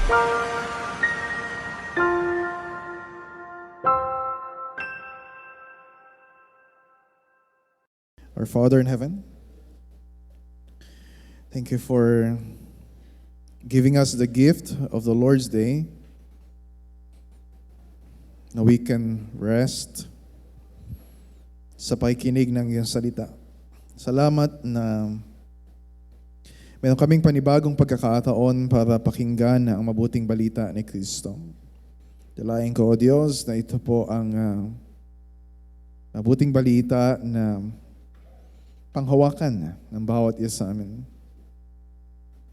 Our Father in heaven, thank you for giving us the gift of the Lord's Day, na we can rest sa pakikinig ng iyong salita. Salamat na meron kaming panibagong pagkakataon para pakinggan ang mabuting balita ni Kristo. Dalayan ko, O Diyos, na ito po ang mabuting balita na panghawakan ng bawat isa sa amin.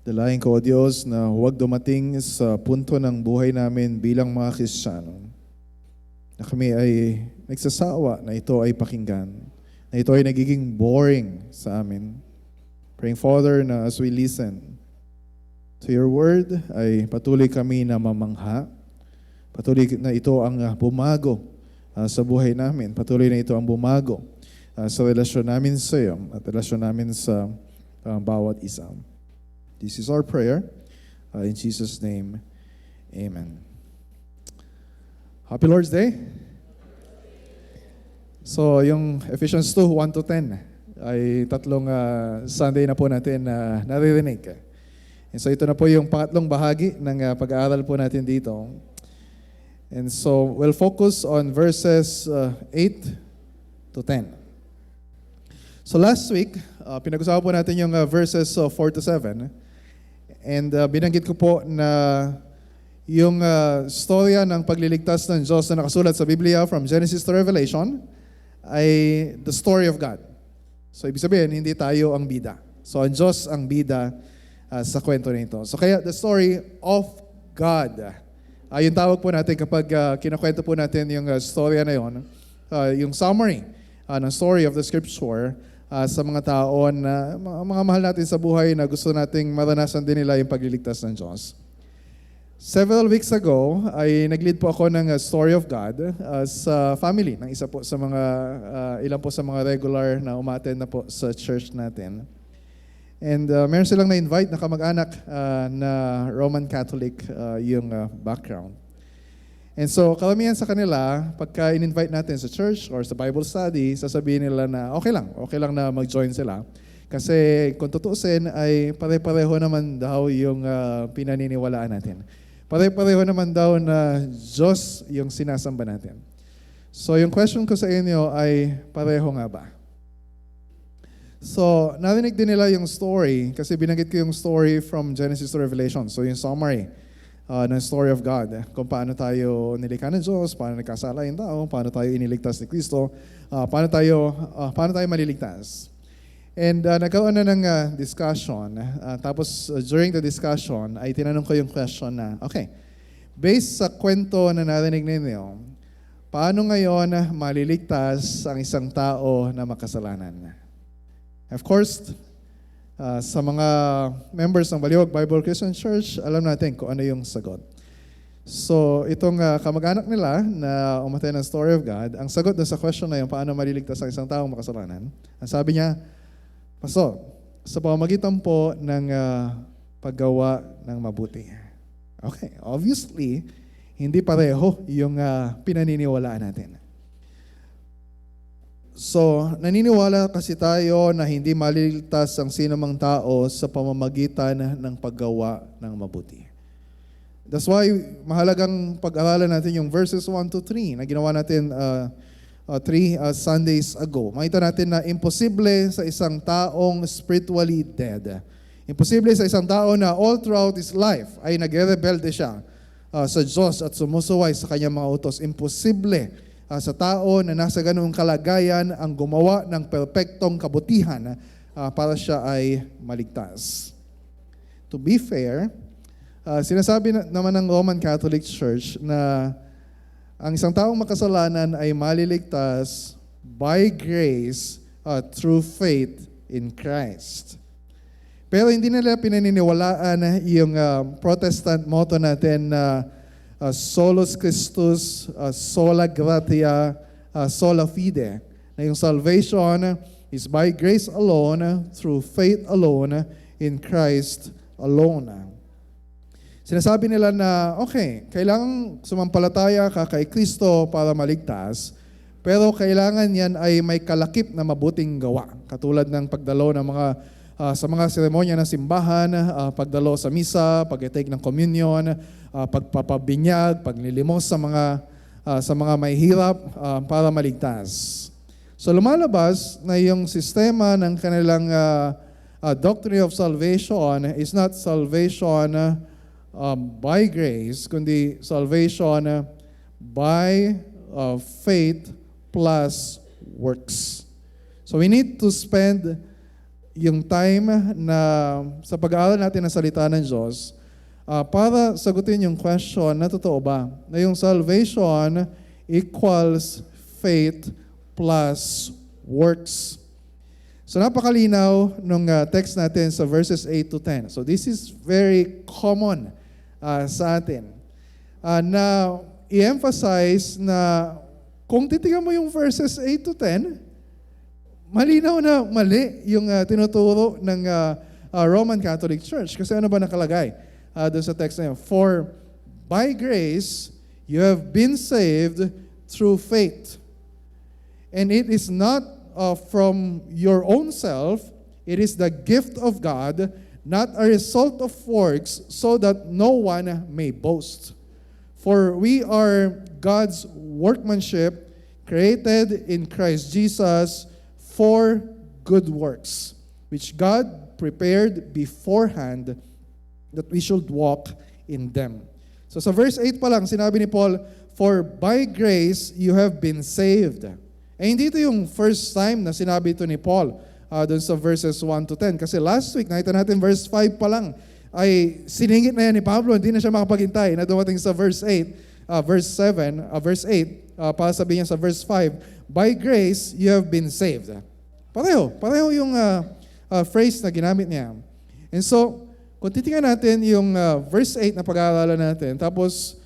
Dalayan ko, O Diyos, na huwag dumating sa punto ng buhay namin bilang mga Kristiyano na kami ay nagsasawa na ito ay pakinggan, na ito ay nagiging boring sa amin. Praying, Father, na as we listen to your word, ay patuloy kami na mamangha. Patuloy na ito ang bumago sa buhay namin. Patuloy na ito ang bumago sa relasyon namin sa iyo at relasyon namin sa bawat isa. This is our prayer. In Jesus' name, amen. Happy Lord's Day. So, yung Ephesians 2, 1-10 ay tatlong Sunday na po natin na naririnig. And so, ito na po yung pangatlong bahagi ng pag-aaral po natin dito. And so, we'll focus on verses 8-10. So last week, pinag-usapan po natin yung verses 4-7. And binanggit ko po na yung storya ng pagliligtas ng Diyos na nakasulat sa Biblia from Genesis to Revelation ay the story of God. So ibig sabihin, hindi tayo ang bida. So ang Diyos ang bida sa kwento nito. So kaya the story of God. Yung tawag po natin kapag kinakwento po natin yung storya na yun, yung summary ng story of the Scripture, sa mga tao na mga mahal natin sa buhay na gusto nating maranasan din nila yung pagliligtas ng Diyos. Several weeks ago, ay nag-lead po ako ng Story of God sa family ng isa po sa mga, ilan po sa mga regular na umattend na po sa church natin. And meron silang na-invite na kamag-anak na Roman Catholic yung background. And so, karamihan sa kanila, pagka in-invite natin sa church or sa Bible study, sasabihin nila na okay lang na mag-join sila. Kasi kung tutuusin ay pare-pareho naman daw yung pinaniniwalaan natin. Pare-pareho naman daw na Diyos yung sinasamba natin. So, yung question ko sa inyo ay pareho nga ba? So, narinig din nila yung story kasi binanggit ko yung story from Genesis to Revelation. So, yung summary ng story of God. Kung paano tayo nilikha ng Diyos, paano nagkasala yung tao, paano tayo iniligtas ni Kristo, paano tayo maliligtas. And nagkaroon na ng discussion. Tapos during the discussion, ay tinanong ko yung question na, okay, based sa kwento na narinig ninyo, paano ngayon maliligtas ang isang tao na makasalanan? Of course, sa mga members ng Baliwag Bible Christian Church, alam natin kung ano yung sagot. So, itong kamag-anak nila na umatay ng Story of God, ang sagot sa question na yung paano maliligtas ang isang taong makasalanan, ang sabi niya, Pastor, sa pamamagitan po ng paggawa ng mabuti. Okay, obviously, hindi pareho yung pinaniniwalaan natin. So, naniniwala kasi tayo na hindi maliligtas ang sinumang tao sa pamamagitan ng paggawa ng mabuti. That's why mahalagang pag-aralan natin yung verses 1-3 na ginawa natin 3 Sundays ago. Makita natin na imposible sa isang taong spiritually dead. Imposible sa isang tao na all throughout his life ay nagre-rebelde siya sa Diyos at sumusuway sa kanyang mga utos. Imposible sa tao na nasa ganoong kalagayan ang gumawa ng perpektong kabutihan para siya ay maligtas. To be fair, sinasabi naman ng Roman Catholic Church na ang isang taong makasalanan ay maliligtas by grace through faith in Christ. Pero hindi nila pinaniniwalaan yung Protestant motto natin na solus Christus, sola gratia, sola fide. Na yung salvation is by grace alone, through faith alone, in Christ alone. Sinasabi nila na, okay, kailangan sumampalataya ka kay Kristo para maligtas, pero kailangan yan ay may kalakip na mabuting gawa. Katulad ng pagdalo ng sa mga seremonya ng simbahan, pagdalo sa misa, pag-take ng communion, pagpapabinyag, paglilimos sa mga may hirap para maligtas. So lumalabas na yung sistema ng kanilang doctrine of salvation is not salvation by grace, kundi salvation by faith plus works. So we need to spend yung time na sa pag-aaral natin ng salita ng Diyos para sagutin yung question na totoo ba na yung salvation equals faith plus works. So napakalinaw nung text natin sa verses 8 to 10. So this is very common sa atin na i-emphasize na kung titingnan mo yung verses 8 to 10, malinaw na mali yung tinuturo ng Roman Catholic Church. Kasi ano ba nakalagay doon sa text na yun? For by grace, you have been saved through faith. And it is not from your own self, it is the gift of God, not a result of works, so that no one may boast. For we are God's workmanship, created in Christ Jesus for good works, which God prepared beforehand that we should walk in them. So sa verse 8 pa lang, sinabi ni Paul, for by grace you have been saved. Eh hindi ito yung first time na sinabi ito ni Paul doon sa verses 1 to 10. Kasi last week, nakita natin verse 5 pa lang, ay siningit na yan ni Pablo, hindi na siya makapaghintay na dumating sa verse 8, verse 8, para sabihin niya sa verse 5, by grace you have been saved. Pareho yung phrase na ginamit niya. And so, kung titingnan natin yung verse 8 na pag-aaralan natin, tapos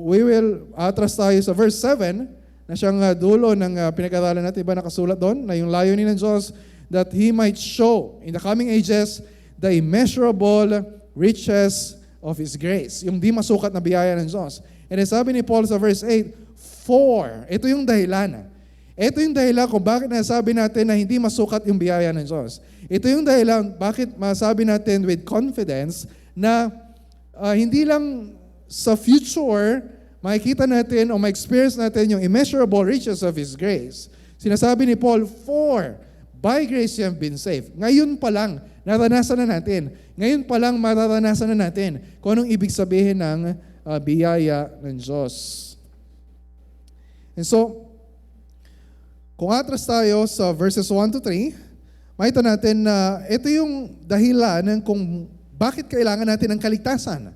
we will atras tayo sa verse 7, na siyang dulo ng pinag-aaralan natin, iba nakasulat doon, na yung layunin ng Diyos, that He might show in the coming ages the immeasurable riches of His grace. Yung di masukat na biyaya ng Diyos. And then sabi ni Paul sa verse 8, for, ito yung dahilan. Ito yung dahilan kung bakit nasabi natin na hindi masukat yung biyaya ng Diyos. Ito yung dahilan bakit masabi natin with confidence na hindi lang sa future makikita natin o ma-experience natin yung immeasurable riches of His grace. Sinasabi ni Paul, for by grace you have been saved. Ngayon pa lang, naranasan na natin. Ngayon pa lang, mararanasan na natin kung anong ibig sabihin ng biyaya ng Diyos. And so, kung atras tayo sa verses 1 to 3, makita natin na ito yung dahilan ng kung bakit kailangan natin ng kaligtasan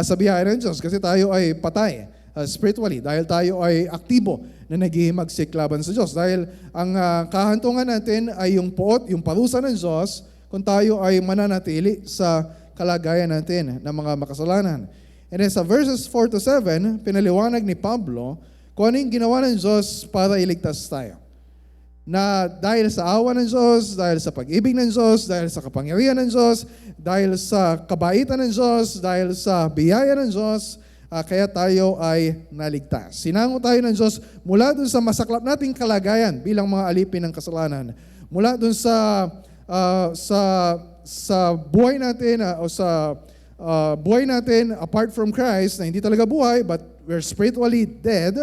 sa biyaya ng Diyos. Kasi tayo ay patay spiritually, dahil tayo ay aktibo na naghihimagsik laban sa Diyos. Dahil ang kahantungan natin ay yung poot, yung parusa ng Diyos, kung tayo ay mananatili sa kalagayan natin ng mga makasalanan. And then sa verses 4 to 7, pinaliwanag ni Pablo kung ano yung ginawa ng Diyos para iligtas tayo. Na dahil sa awa ng Diyos, dahil sa pag-ibig ng Diyos, dahil sa kapangyarihan ng Diyos, dahil sa kabaitan ng Diyos, dahil sa biyaya ng Diyos, kaya tayo ay naligtas. Sinango tayo ng Diyos mula dun sa masaklap nating kalagayan bilang mga alipin ng kasalanan. Mula dun sa buhay natin o sa buhay natin apart from Christ na hindi talaga buhay but we're spiritually dead.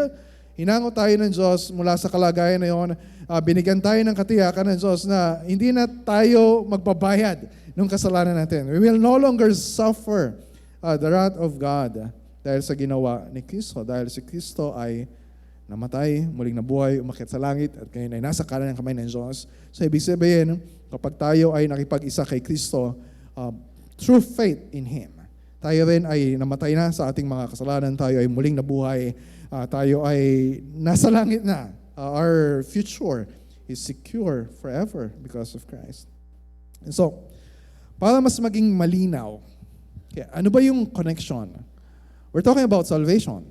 Hinango tayo ng Diyos mula sa kalagayan na yon. Binigyan tayo ng katiyakan ng Diyos na hindi na tayo magbabayad ng kasalanan natin. We will no longer suffer the wrath of God dahil sa ginawa ni Kristo. Dahil si Kristo ay namatay, muling nabuhay, umakyat sa langit, at ngayon ay nasa kanan ng kamay ng Diyos. So ibig sabihin, kapag tayo ay nakipag-isa kay Kristo, through faith in Him, tayo rin ay namatay na sa ating mga kasalanan, tayo ay muling nabuhay, tayo ay nasa langit na. Our future is secure forever because of Christ. And so, para mas maging malinaw, ano ba yung connection? We're talking about salvation.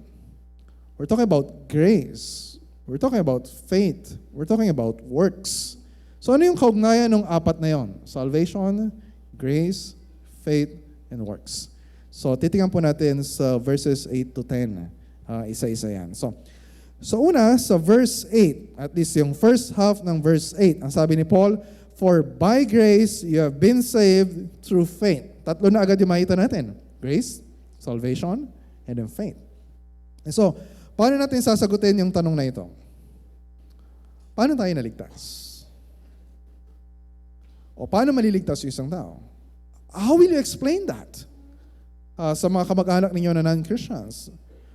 We're talking about grace. We're talking about faith. We're talking about works. So ano yung kaugnayan ng apat na yon? Salvation, grace, faith, and works. So, titingnan po natin sa verses 8 to 10. Isa-isa yan. So una, sa verse 8, at least yung first half ng verse 8, ang sabi ni Paul, "For by grace you have been saved through faith." Tatlo na agad yung makita natin. Grace, salvation, and then faith. And so, paano natin sasagutin yung tanong na ito? Paano tayo naligtas? O paano maliligtas yung isang tao? How will you explain that sa mga kamag-anak ninyo na non-Christians?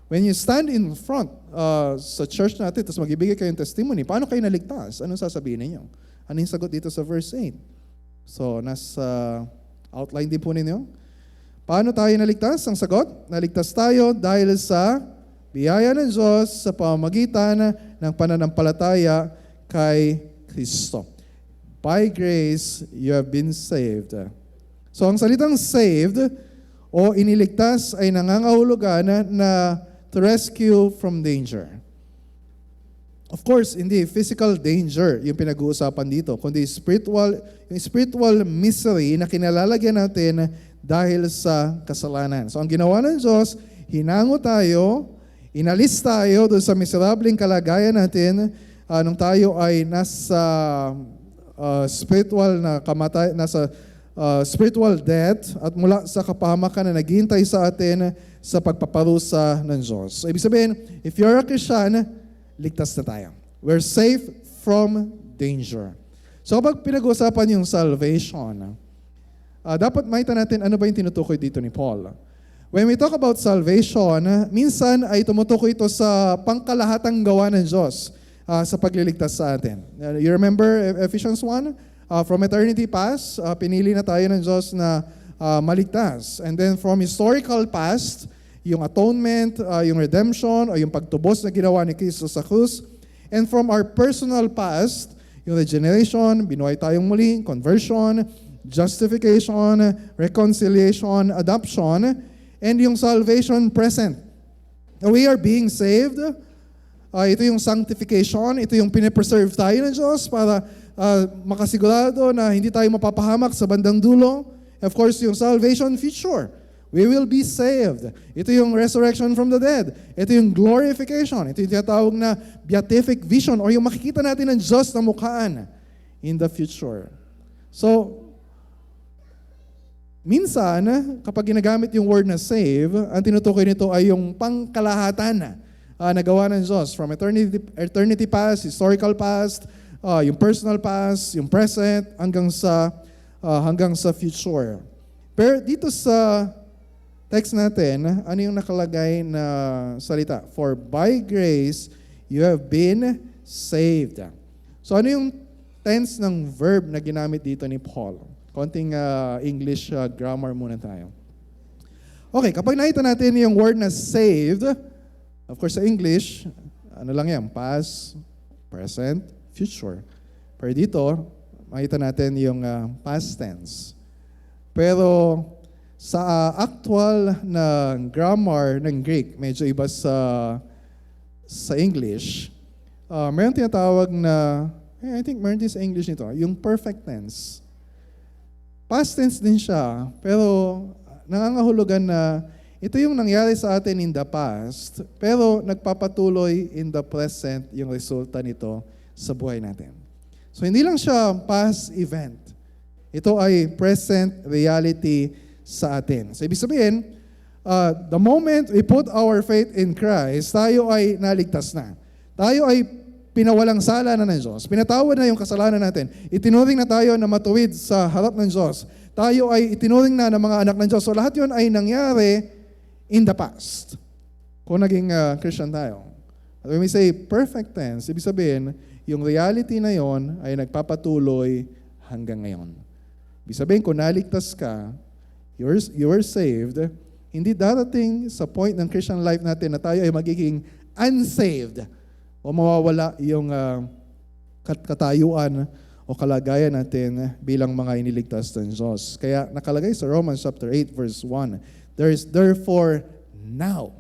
When you stand in front sa church natin, tapos magbibigay kayong testimony, paano kayo naligtas? Anong sasabihin ninyo? Ano yung sagot dito sa verse 8? So, nasa outline din po ninyo. Paano tayo naligtas? Ang sagot, naligtas tayo dahil sa biyaya ng Diyos sa pamamagitan ng pananampalataya kay Kristo. By grace, you have been saved. So, ang salitang saved o iniligtas ay nangangahulugan na to rescue from danger. Of course, hindi physical danger yung pinag-uusapan dito, kundi yung spiritual misery na kinalalagyan natin dahil sa kasalanan. So, ang ginawa ng Diyos, hinango tayo, inalis tayo doon sa miserableng kalagayan natin nung tayo ay nasa spiritual na nasa spiritual death at mula sa kapahamakan na naghihintay sa atin sa pagpaparusa ng Diyos. So, ibig sabihin, if you're a Christian, ligtas na tayo. We're safe from danger. So kapag pinag-uusapan yung salvation, dapat makita natin ano ba yung tinutukoy dito ni Paul. When we talk about salvation, minsan ay tumutukoy ito sa pangkalahatang gawa ng Diyos sa pagliligtas sa atin. You remember Ephesians 1? From eternity past, pinili na tayo ng Diyos na maligtas. And then from historical past, yung atonement, yung redemption, o yung pagtubos na ginawa ni Kristo sa krus. And from our personal past, yung regeneration, binuhay tayong muli, conversion, justification, reconciliation, adoption, and yung salvation present. We are being saved. Ito yung sanctification, ito yung pinipreserve tayo ng Diyos para makasigurado na hindi tayo mapapahamak sa bandang dulo. Of course, yung salvation future. We will be saved. Ito yung resurrection from the dead. Ito yung glorification. Ito yung tinatawag na beatific vision or yung makikita natin ng Diyos na mukhaan in the future. So, minsan, kapag ginagamit yung word na save, ang tinutukoy nito ay yung pangkalahatan na gawa ng Diyos from eternity past, historical past, yung personal past, yung present, hanggang sa future. Pero dito sa text natin, ano yung nakalagay na salita? For by grace, you have been saved. So ano yung tense ng verb na ginamit dito ni Paul? Konting English grammar muna tayo. Okay, kapag nakita natin yung word na saved, of course sa English, ano lang yan? Past, present, future. Pero dito, makita natin yung past tense. Pero sa actual na grammar ng Greek, medyo iba sa English, meron tinatawag na, I think meron din sa English nito, yung perfect tense. Past tense din siya, pero nangangahulugan na ito yung nangyari sa atin in the past, pero nagpapatuloy in the present yung resulta nito sa buhay natin. So hindi lang siya past event. Ito ay present reality sa atin. So ibig sabihin, the moment we put our faith in Christ, tayo ay naligtas na. Tayo ay pinawalang sala na ng Diyos. Pinatawad na yung kasalanan natin. Itinuring na tayo na matuwid sa harap ng Diyos. Tayo ay itinuring na ng mga anak ng Diyos. So lahat yun ay nangyari in the past. Kung naging Christian tayo. When we say perfect tense, ibig sabihin, yung reality na yon ay nagpapatuloy hanggang ngayon. Ibig sabihin, kung naligtas ka, you were saved, hindi darating sa point ng Christian life natin na tayo ay magiging unsaved o mawawala yung katayuan o kalagayan natin bilang mga iniligtas ng Diyos. Kaya nakalagay sa Romans chapter 8 verse 1, there is therefore now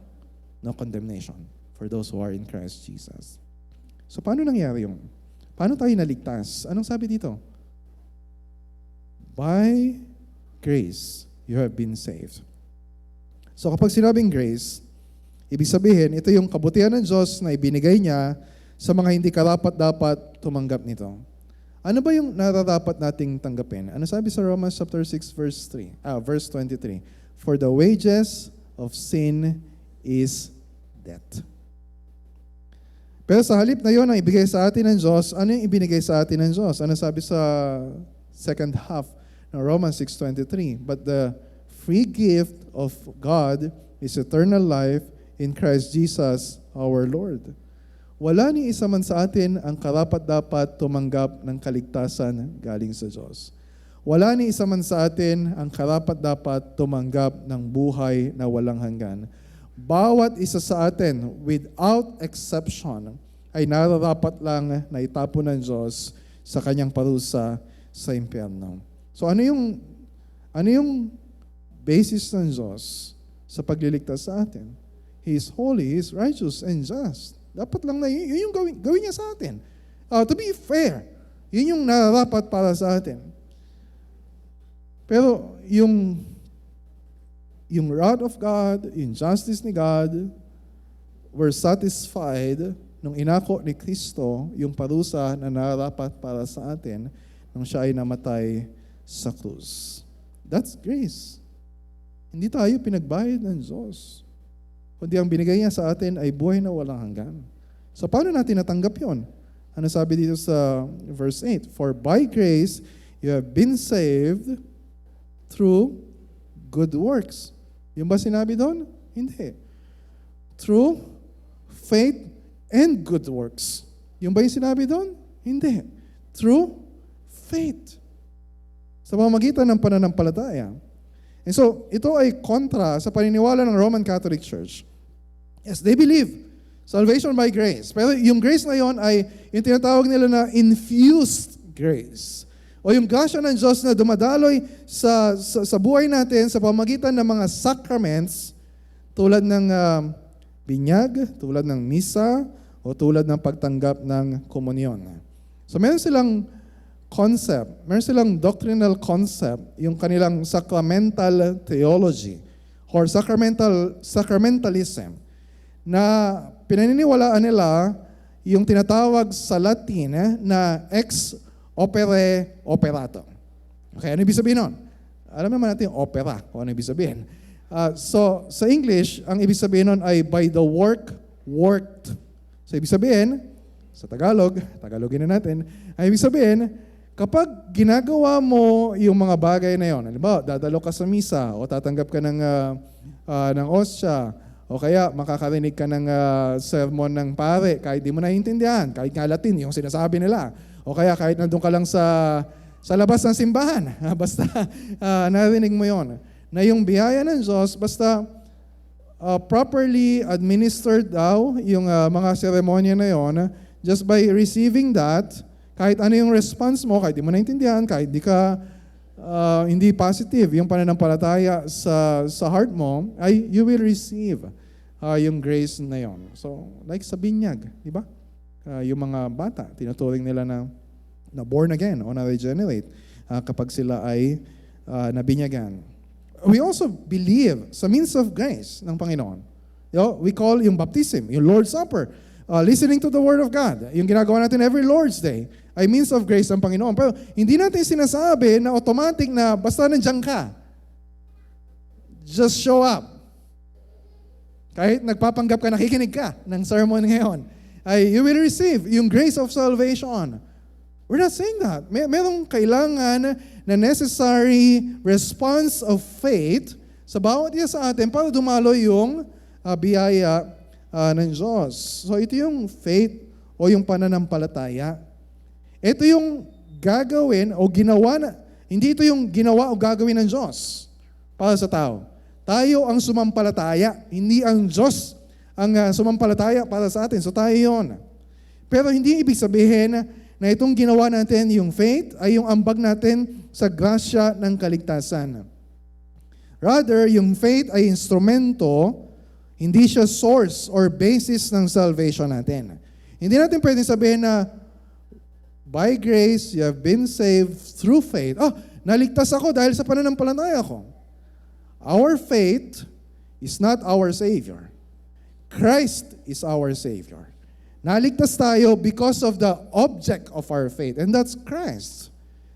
no condemnation for those who are in Christ Jesus. So paano nangyari yun? Paano tayo naligtas? Anong sabi dito? By grace, you have been saved. So kapag sinabing grace, ibig sabihin, ito yung kabutihan ng Diyos na ibinigay niya sa mga hindi karapat-dapat tumanggap nito. Ano ba yung nararapat nating tanggapin? Ano sabi sa Romans chapter 6 verse 23? For the wages of sin is death. Pero sa halip na yon ang ibigay sa atin ng Diyos, ano yung ibinigay sa atin ng Diyos? Ano sabi sa second half ng Romans 6:23? But the free gift of God is eternal life in Christ Jesus our Lord. Wala ni isa man sa atin ang karapat-dapat tumanggap ng kaligtasan galing sa Diyos. Wala ni isa man sa atin ang karapat-dapat tumanggap ng buhay na walang hanggan. Bawat isa sa atin, without exception, ay nararapat lang na itapon ng Diyos sa kanyang parusa sa impyerno. So ano yung basis ng Diyos sa pagliligtas sa atin? He is holy, He is righteous, and just. Dapat lang na yun yung gawin niya sa atin. To be fair, yun yung nararapat para sa atin. Pero yung wrath of God, yung justice ni God, were satisfied nung inako ni Kristo yung parusa na nararapat para sa atin nung siya ay namatay sa krus. That's grace. Hindi tayo pinagbayad ng Diyos. Kundi ang binigay niya sa atin ay buhay na walang hanggan. So paano natin natanggap yon? Ano sabi dito sa verse 8? For by grace you have been saved through good works. Yung ba sinabi doon? Hindi. Through faith and good works. Yung ba yung sinabi doon? Hindi. Through faith. Sa pamamagitan ng pananampalataya. And so, ito ay kontra sa paniniwala ng Roman Catholic Church. Yes, they believe salvation by grace. Pero yung grace na yon ay yung tinatawag nila na infused grace. O yung grasya ng Diyos na dumadaloy sa buhay natin sa pamamagitan ng mga sacraments tulad ng binyag, tulad ng misa, o tulad ng pagtanggap ng komunyon. So meron silang concept, meron silang doctrinal concept, yung kanilang sacramental theology or sacramentalism na pinaniniwalaan nila yung tinatawag sa Latin na ex opere operato. Okay, ano ibig sabihin nun? Alam naman natin yung opera, kung ano ibig sabihin. So, sa English, ang ibig sabihin nun ay by the work worked. So, ibig sabihin, sa Tagalogin na natin, ay ibig sabihin, kapag ginagawa mo yung mga bagay na yon, halimbawa, dadalo ka sa misa, o tatanggap ka ng osya, o kaya makakarinig ka ng sermon ng pare, kahit di mo naiintindihan, kahit nga Latin, yung sinasabi nila, o kaya kahit nandun ka lang sa labas ng simbahan, basta narinig mo yon, na yung biyaya ng Diyos, basta properly administered daw yung mga seremonya na yon, just by receiving that, kahit ano yung response mo, kahit di mo naintindihan, kahit hindi positive yung pananampalataya sa heart mo, ay you will receive yung grace na yon. So, like sa binyag, di ba? Yung mga bata, tinuturing nila na born again o na-regenerate kapag sila ay nabinyagan. We also believe sa means of grace ng Panginoon. We call yung baptism, yung Lord's Supper, listening to the Word of God. Yung ginagawa natin every Lord's Day ay means of grace ng Panginoon. Pero hindi natin sinasabi na automatic na basta nandiyan ka. Just show up. Kahit nagpapanggap ka, nakikinig ka ng sermon ngayon, ay you will receive yung grace of salvation. We're not saying that. Merong kailangan na necessary response of faith sa bawat isa sa atin para dumalo yung biyaya ng Diyos. So ito yung faith o yung pananampalataya. Ito yung gagawin o ginawa na, hindi ito yung ginawa o gagawin ng Diyos para sa tao. Tayo ang sumampalataya, hindi ang Diyos ang sumampalataya para sa atin. So tayo yun. Pero hindi ibig sabihin na itong ginawa natin, yung faith, ay yung ambag natin sa grasya ng kaligtasan. Rather, yung faith ay instrumento, hindi siya source or basis ng salvation natin. Hindi natin pwedeng sabihin na, by grace, you have been saved through faith. Naligtas ako dahil sa pananampalataya ko. Our faith is not our Savior. Christ is our Savior. Naligtas tayo because of the object of our faith, and that's Christ.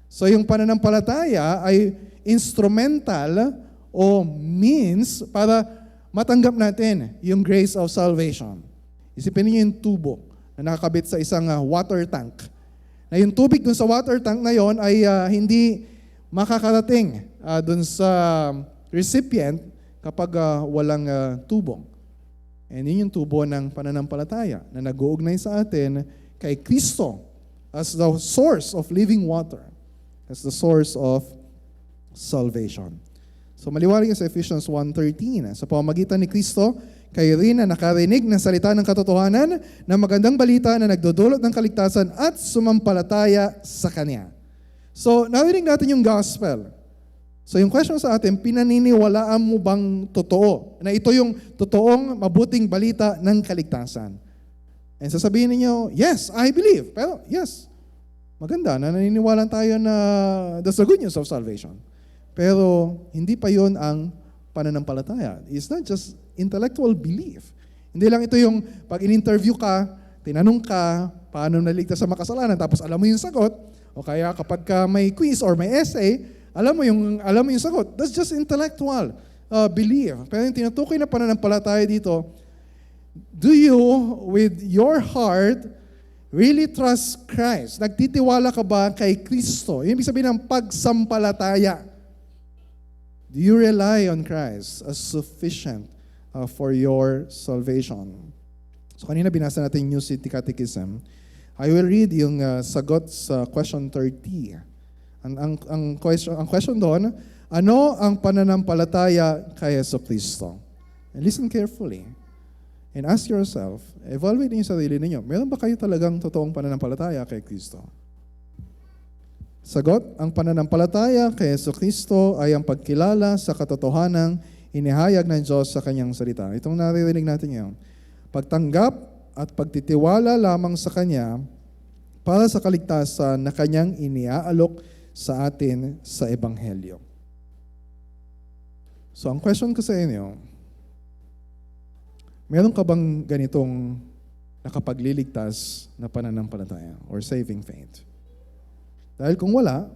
So yung pananampalataya ay instrumental o means para matanggap natin yung grace of salvation. Isipin niyo yung tubo na nakakabit sa isang water tank. Na yung tubig dun sa water tank na yon ay hindi makakarating dun sa recipient kapag walang tubo. And yun yung tubo ng pananampalataya na nag-uugnay sa atin kay Kristo as the source of living water, as the source of salvation. So maliwanag sa Ephesians 1:13, sa pamamagitan ni Kristo, kayo rin na nakarinig ng salita ng katotohanan na magandang balita na nagdudulot ng kaligtasan at sumampalataya sa Kanya. So narinig natin yung gospel. So yung question sa atin, pinaniniwalaan mo bang totoo? Na ito yung totoong mabuting balita ng kaligtasan. And sasabihin niyo, yes, I believe. Pero yes, maganda na naniniwala tayo na that's the good news of salvation. Pero hindi pa yon ang pananampalataya. It's not just intellectual belief. Hindi lang ito yung pag in-interview ka, tinanong ka, paano naligtas sa makasalanan, tapos alam mo yung sagot, o kaya kapag ka may quiz or may essay, alam mo yung sagot. That's just intellectual belief. Pero yung tinutukoy na pananampalataya dito, do you, with your heart, really trust Christ? Nagtitiwala ka ba kay Kristo? Yung ibig sabihin ng pagsampalataya. Do you rely on Christ as sufficient for your salvation? So kanina binasa natin yung New City Catechism. I will read yung sagot sa question 30. Ang question doon, ano ang pananampalataya kay Jesucristo? And listen carefully. And ask yourself, evaluate niyo yung sarili ninyo. Meron ba kayo talagang totoong pananampalataya kay Kristo? Sagot, ang pananampalataya kay Jesucristo ay ang pagkilala sa katotohanang inihayag ng Diyos sa Kanyang salita. Itong naririnig natin ngayon. Pagtanggap at pagtitiwala lamang sa Kanya para sa kaligtasan na Kanyang iniaalok sa atin sa Ebanghelyo. So ang question ko sa inyo, meron ka bang ganitong nakapagliligtas na pananampalataya or saving faith? Dahil kung wala,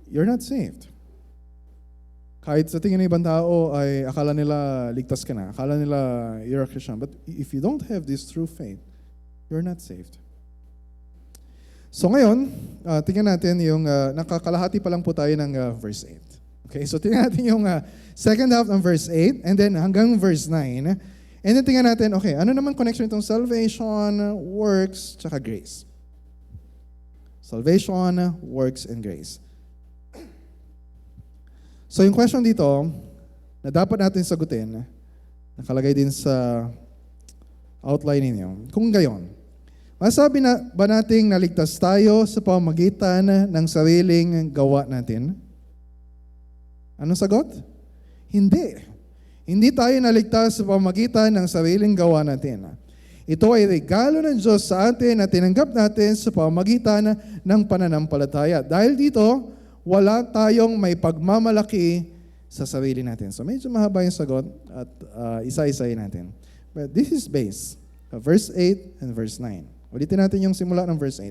you're not saved. Kahit sa tingin ng ibang tao ay akala nila ligtas ka na, akala nila you're a Christian. But if you don't have this true faith, you're not saved. So ngayon, tingnan natin yung, nakakalahati pa lang po tayo ng verse 8. Okay, so tingnan natin yung second half ng verse 8 and then hanggang verse 9. And then tingnan natin, okay, ano naman connection itong salvation, works, tsaka grace? Salvation, works, and grace. So yung question dito, na dapat natin sagutin, nakalagay din sa outline ninyo. Kung gayon, masabi na ba nating naligtas tayo sa pamamagitan ng sariling gawa natin? Anong sagot? Hindi. Hindi tayo naligtas sa pamamagitan ng sariling gawa natin. Ito ay regalo ng Diyos sa atin na tinanggap natin sa pamamagitan ng pananampalataya. Dahil dito, wala tayong may pagmamalaki sa sarili natin. So medyo mahaba yung sagot at isa-isayin natin. But this is based verse 8 and verse 9. Ulitin natin yung simula ng verse 8.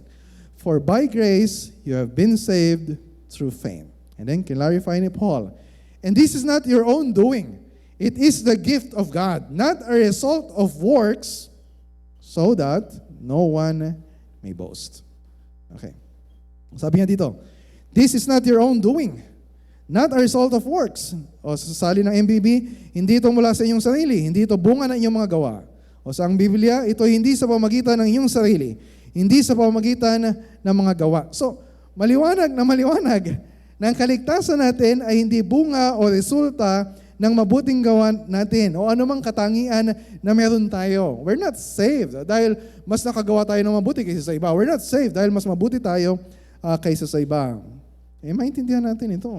For by grace you have been saved through faith. And then clarify ni Paul. And this is not your own doing. It is the gift of God, not a result of works, so that no one may boast. Okay. Sabi niya dito, this is not your own doing, not a result of works. O sa sali ng MBB, hindi ito mula sa inyong sarili, hindi ito bunga ng inyong mga gawa. O sa ang Biblia, ito hindi sa pamamagitan ng inyong sarili, hindi sa pamamagitan ng mga gawa. So, maliwanag na ang kaligtasan natin ay hindi bunga o resulta ng mabuting gawa natin o anumang katangian na meron tayo. We're not saved dahil mas nakagawa tayo ng mabuti kaysa sa iba. We're not saved dahil mas mabuti tayo kaysa sa iba. Maintindihan natin ito.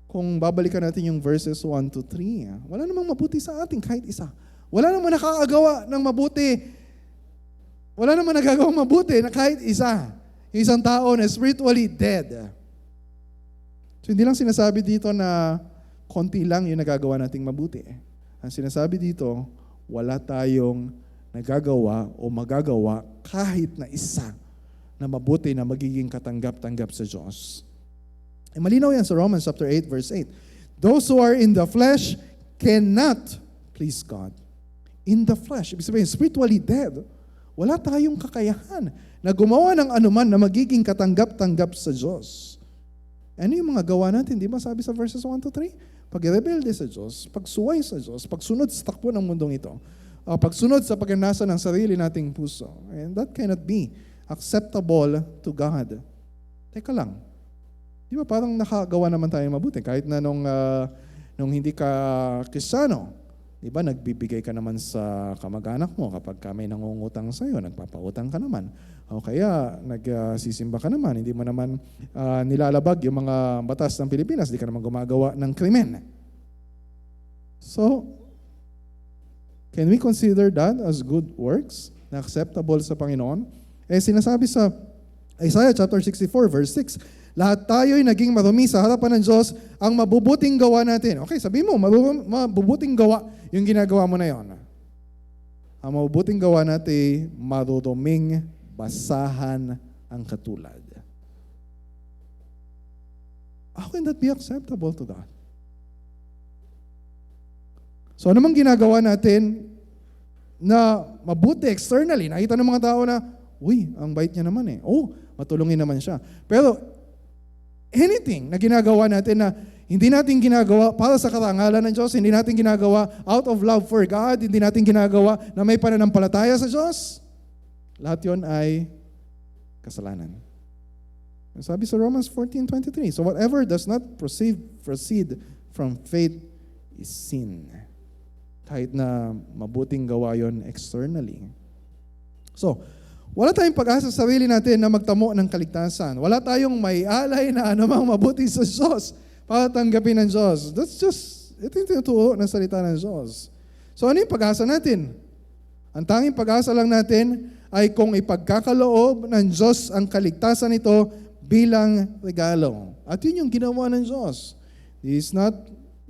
Kung babalikan natin yung verses 1 to 3, wala namang mabuti sa atin kahit isa. Wala namang nakakagawa ng mabuti. Wala namang nagagawang mabuti na kahit isa. Yung isang tao na spiritually dead. So hindi lang sinasabi dito na konti lang yung nagagawa nating mabuti. Ang sinasabi dito, wala tayong nagagawa o magagawa kahit na isa na mabuti na magiging katanggap-tanggap sa Diyos. E malinaw yan sa Romans chapter 8, verse 8. Those who are in the flesh cannot please God. In the flesh, ibig sabihin, spiritually dead. Wala tayong kakayahan na gumawa ng anuman na magiging katanggap-tanggap sa Diyos. Ano yung mga gawa natin? Di ba sabi sa verses 1 to 3? Pag-rebelde sa Diyos, pagsuway sa Diyos, pagsunod sa takbo ng mundong ito, pagsunod sa pagnanasa ng sarili nating puso. And that cannot be acceptable to God. Teka lang. Di ba parang nakagawa naman tayo mabuti kahit na nung hindi ka Kristiyano. Di ba nagbibigay ka naman sa kamag-anak mo kapag may nangungutang sa iyo, nagpapautang ka naman. O kaya nagsisimba ka naman, hindi mo naman nilalabag yung mga batas ng Pilipinas, hindi ka naman gumagawa ng krimen. So, can we consider that as good works na acceptable sa Panginoon? Sinasabi sa Isaiah chapter 64 verse 6, lahat tayo'y naging marumi sa harapan ng Diyos ang mabubuting gawa natin. Okay, sabi mo, mabubuting gawa yung ginagawa mo na yon. Ang mabubuting gawa natin, maruruming basahan ang katulad. How can that be acceptable to God? So ano mang ginagawa natin na mabuti externally, nakita ng mga tao na, uy, ang bait niya naman eh. Oh, matulungin naman siya. Pero anything na ginagawa natin na hindi natin ginagawa para sa karangalan ng Diyos, hindi natin ginagawa out of love for God, hindi natin ginagawa na may pananampalataya sa Diyos, lahat yon ay kasalanan. Sabi sa Romans 14:23, so whatever does not proceed from faith is sin. Kahit na mabuting gawa yon externally. So, wala tayong pag-asa sa sarili natin na magtamo ng kaligtasan. Wala tayong may alay na anumang mabuti sa Diyos para tanggapin ng Diyos. That's just, ito yung tinuturo ng salita ng Diyos. So ano yung pag-asa natin? Ang tanging pag-asa lang natin ay kung ipagkakaloob ng Diyos ang kaligtasan nito bilang regalo. At yun yung ginawa ng Diyos. This is not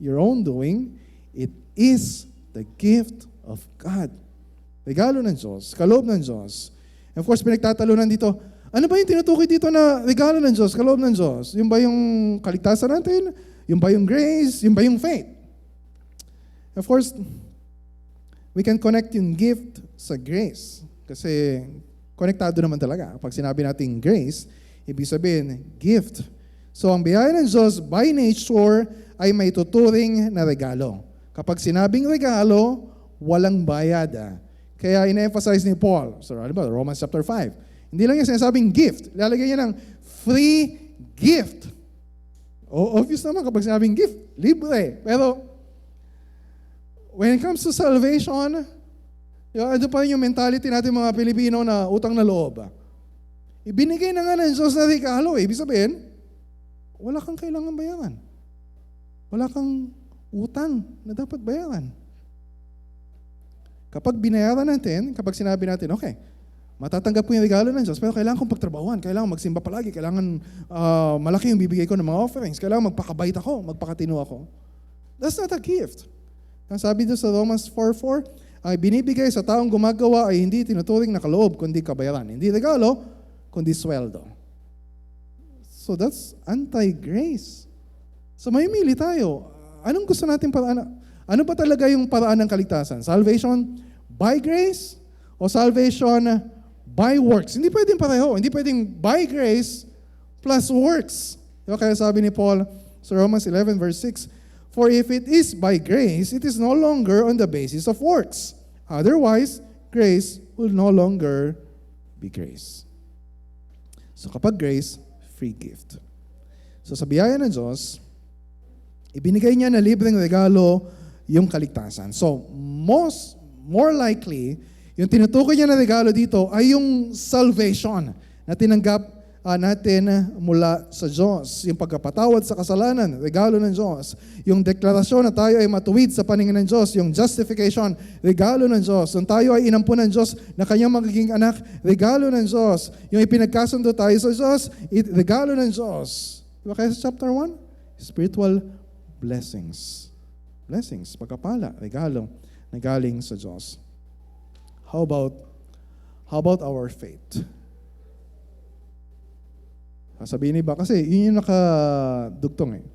your own doing. It is the gift of God. Regalo ng Diyos, kaloob ng Diyos. And of course, pinagtatalunan dito, ano ba yung tinutukoy dito na regalo ng Diyos, kaloob ng Diyos? Yung ba yung kaligtasan natin? Yung ba yung grace? Yung ba yung faith? Of course, we can connect yung gift sa grace. Kasi konektado naman talaga. Pag sinabi natin grace, ibig sabihin, gift. So ang biyaya ng Diyos by nature ay may tuturing na regalo. Kapag sinabing regalo, walang bayad. Kaya ina-emphasize ni Paul, so, Romans chapter 5. Hindi lang yung sinasabing gift. Lalagay niya ng free gift. Obvious naman kapag sinabing gift, libre. Pero when it comes to salvation, ito pa rin yung mentality natin mga Pilipino na utang na loob. Ibinigay na nga ng Diyos na regalo. Ibig sabihin, wala kang kailangan bayaran. Wala kang utang na dapat bayaran. Kapag binayaran natin, kapag sinabi natin, okay, matatanggap ko yung regalo ng Diyos, pero kailangan kong pagtrabahuan, kailangan magsimba palagi, kailangan malaki yung bibigay ko ng mga offerings, kailangan magpakabait ako, magpakatino ako. That's not a gift. Ang sabi doon sa Romans 4:4, ay binibigay sa taong gumagawa ay hindi tinuturing na kaloob, kundi kabayaran. Hindi regalo, kundi sweldo. So that's anti-grace. So mamimili tayo. Anong gusto natin paraan? Ano ba talaga yung paraan ng kaligtasan? Salvation by grace o salvation by works? Hindi pwedeng pareho. Hindi pwedeng by grace plus works. Diba? Kaya sabi ni Paul sa Romans 11 verse 6, for if it is by grace, it is no longer on the basis of works. Otherwise, grace will no longer be grace. So kapag grace, free gift. So sa biyaya ng Diyos, ibinigay niya na libreng regalo yung kaligtasan. So more likely, yung tinutukoy niya na regalo dito ay yung salvation na tinanggap natin mula sa Diyos. Yung pagkapatawad sa kasalanan, regalo ng Diyos. Yung deklarasyon na tayo ay matuwid sa paningin ng Diyos, yung justification, regalo ng Diyos. Yung tayo ay inampun ng Diyos na kanyang magiging anak, regalo ng Diyos. Yung ipinagkasundo tayo sa Diyos, regalo ng Diyos. Diba kaya sa chapter 1? Spiritual blessings. Blessings, pagkapala, regalo na galing sa Diyos. How about our faith? Sabihin ba? Kasi yun yung nakadugtong eh.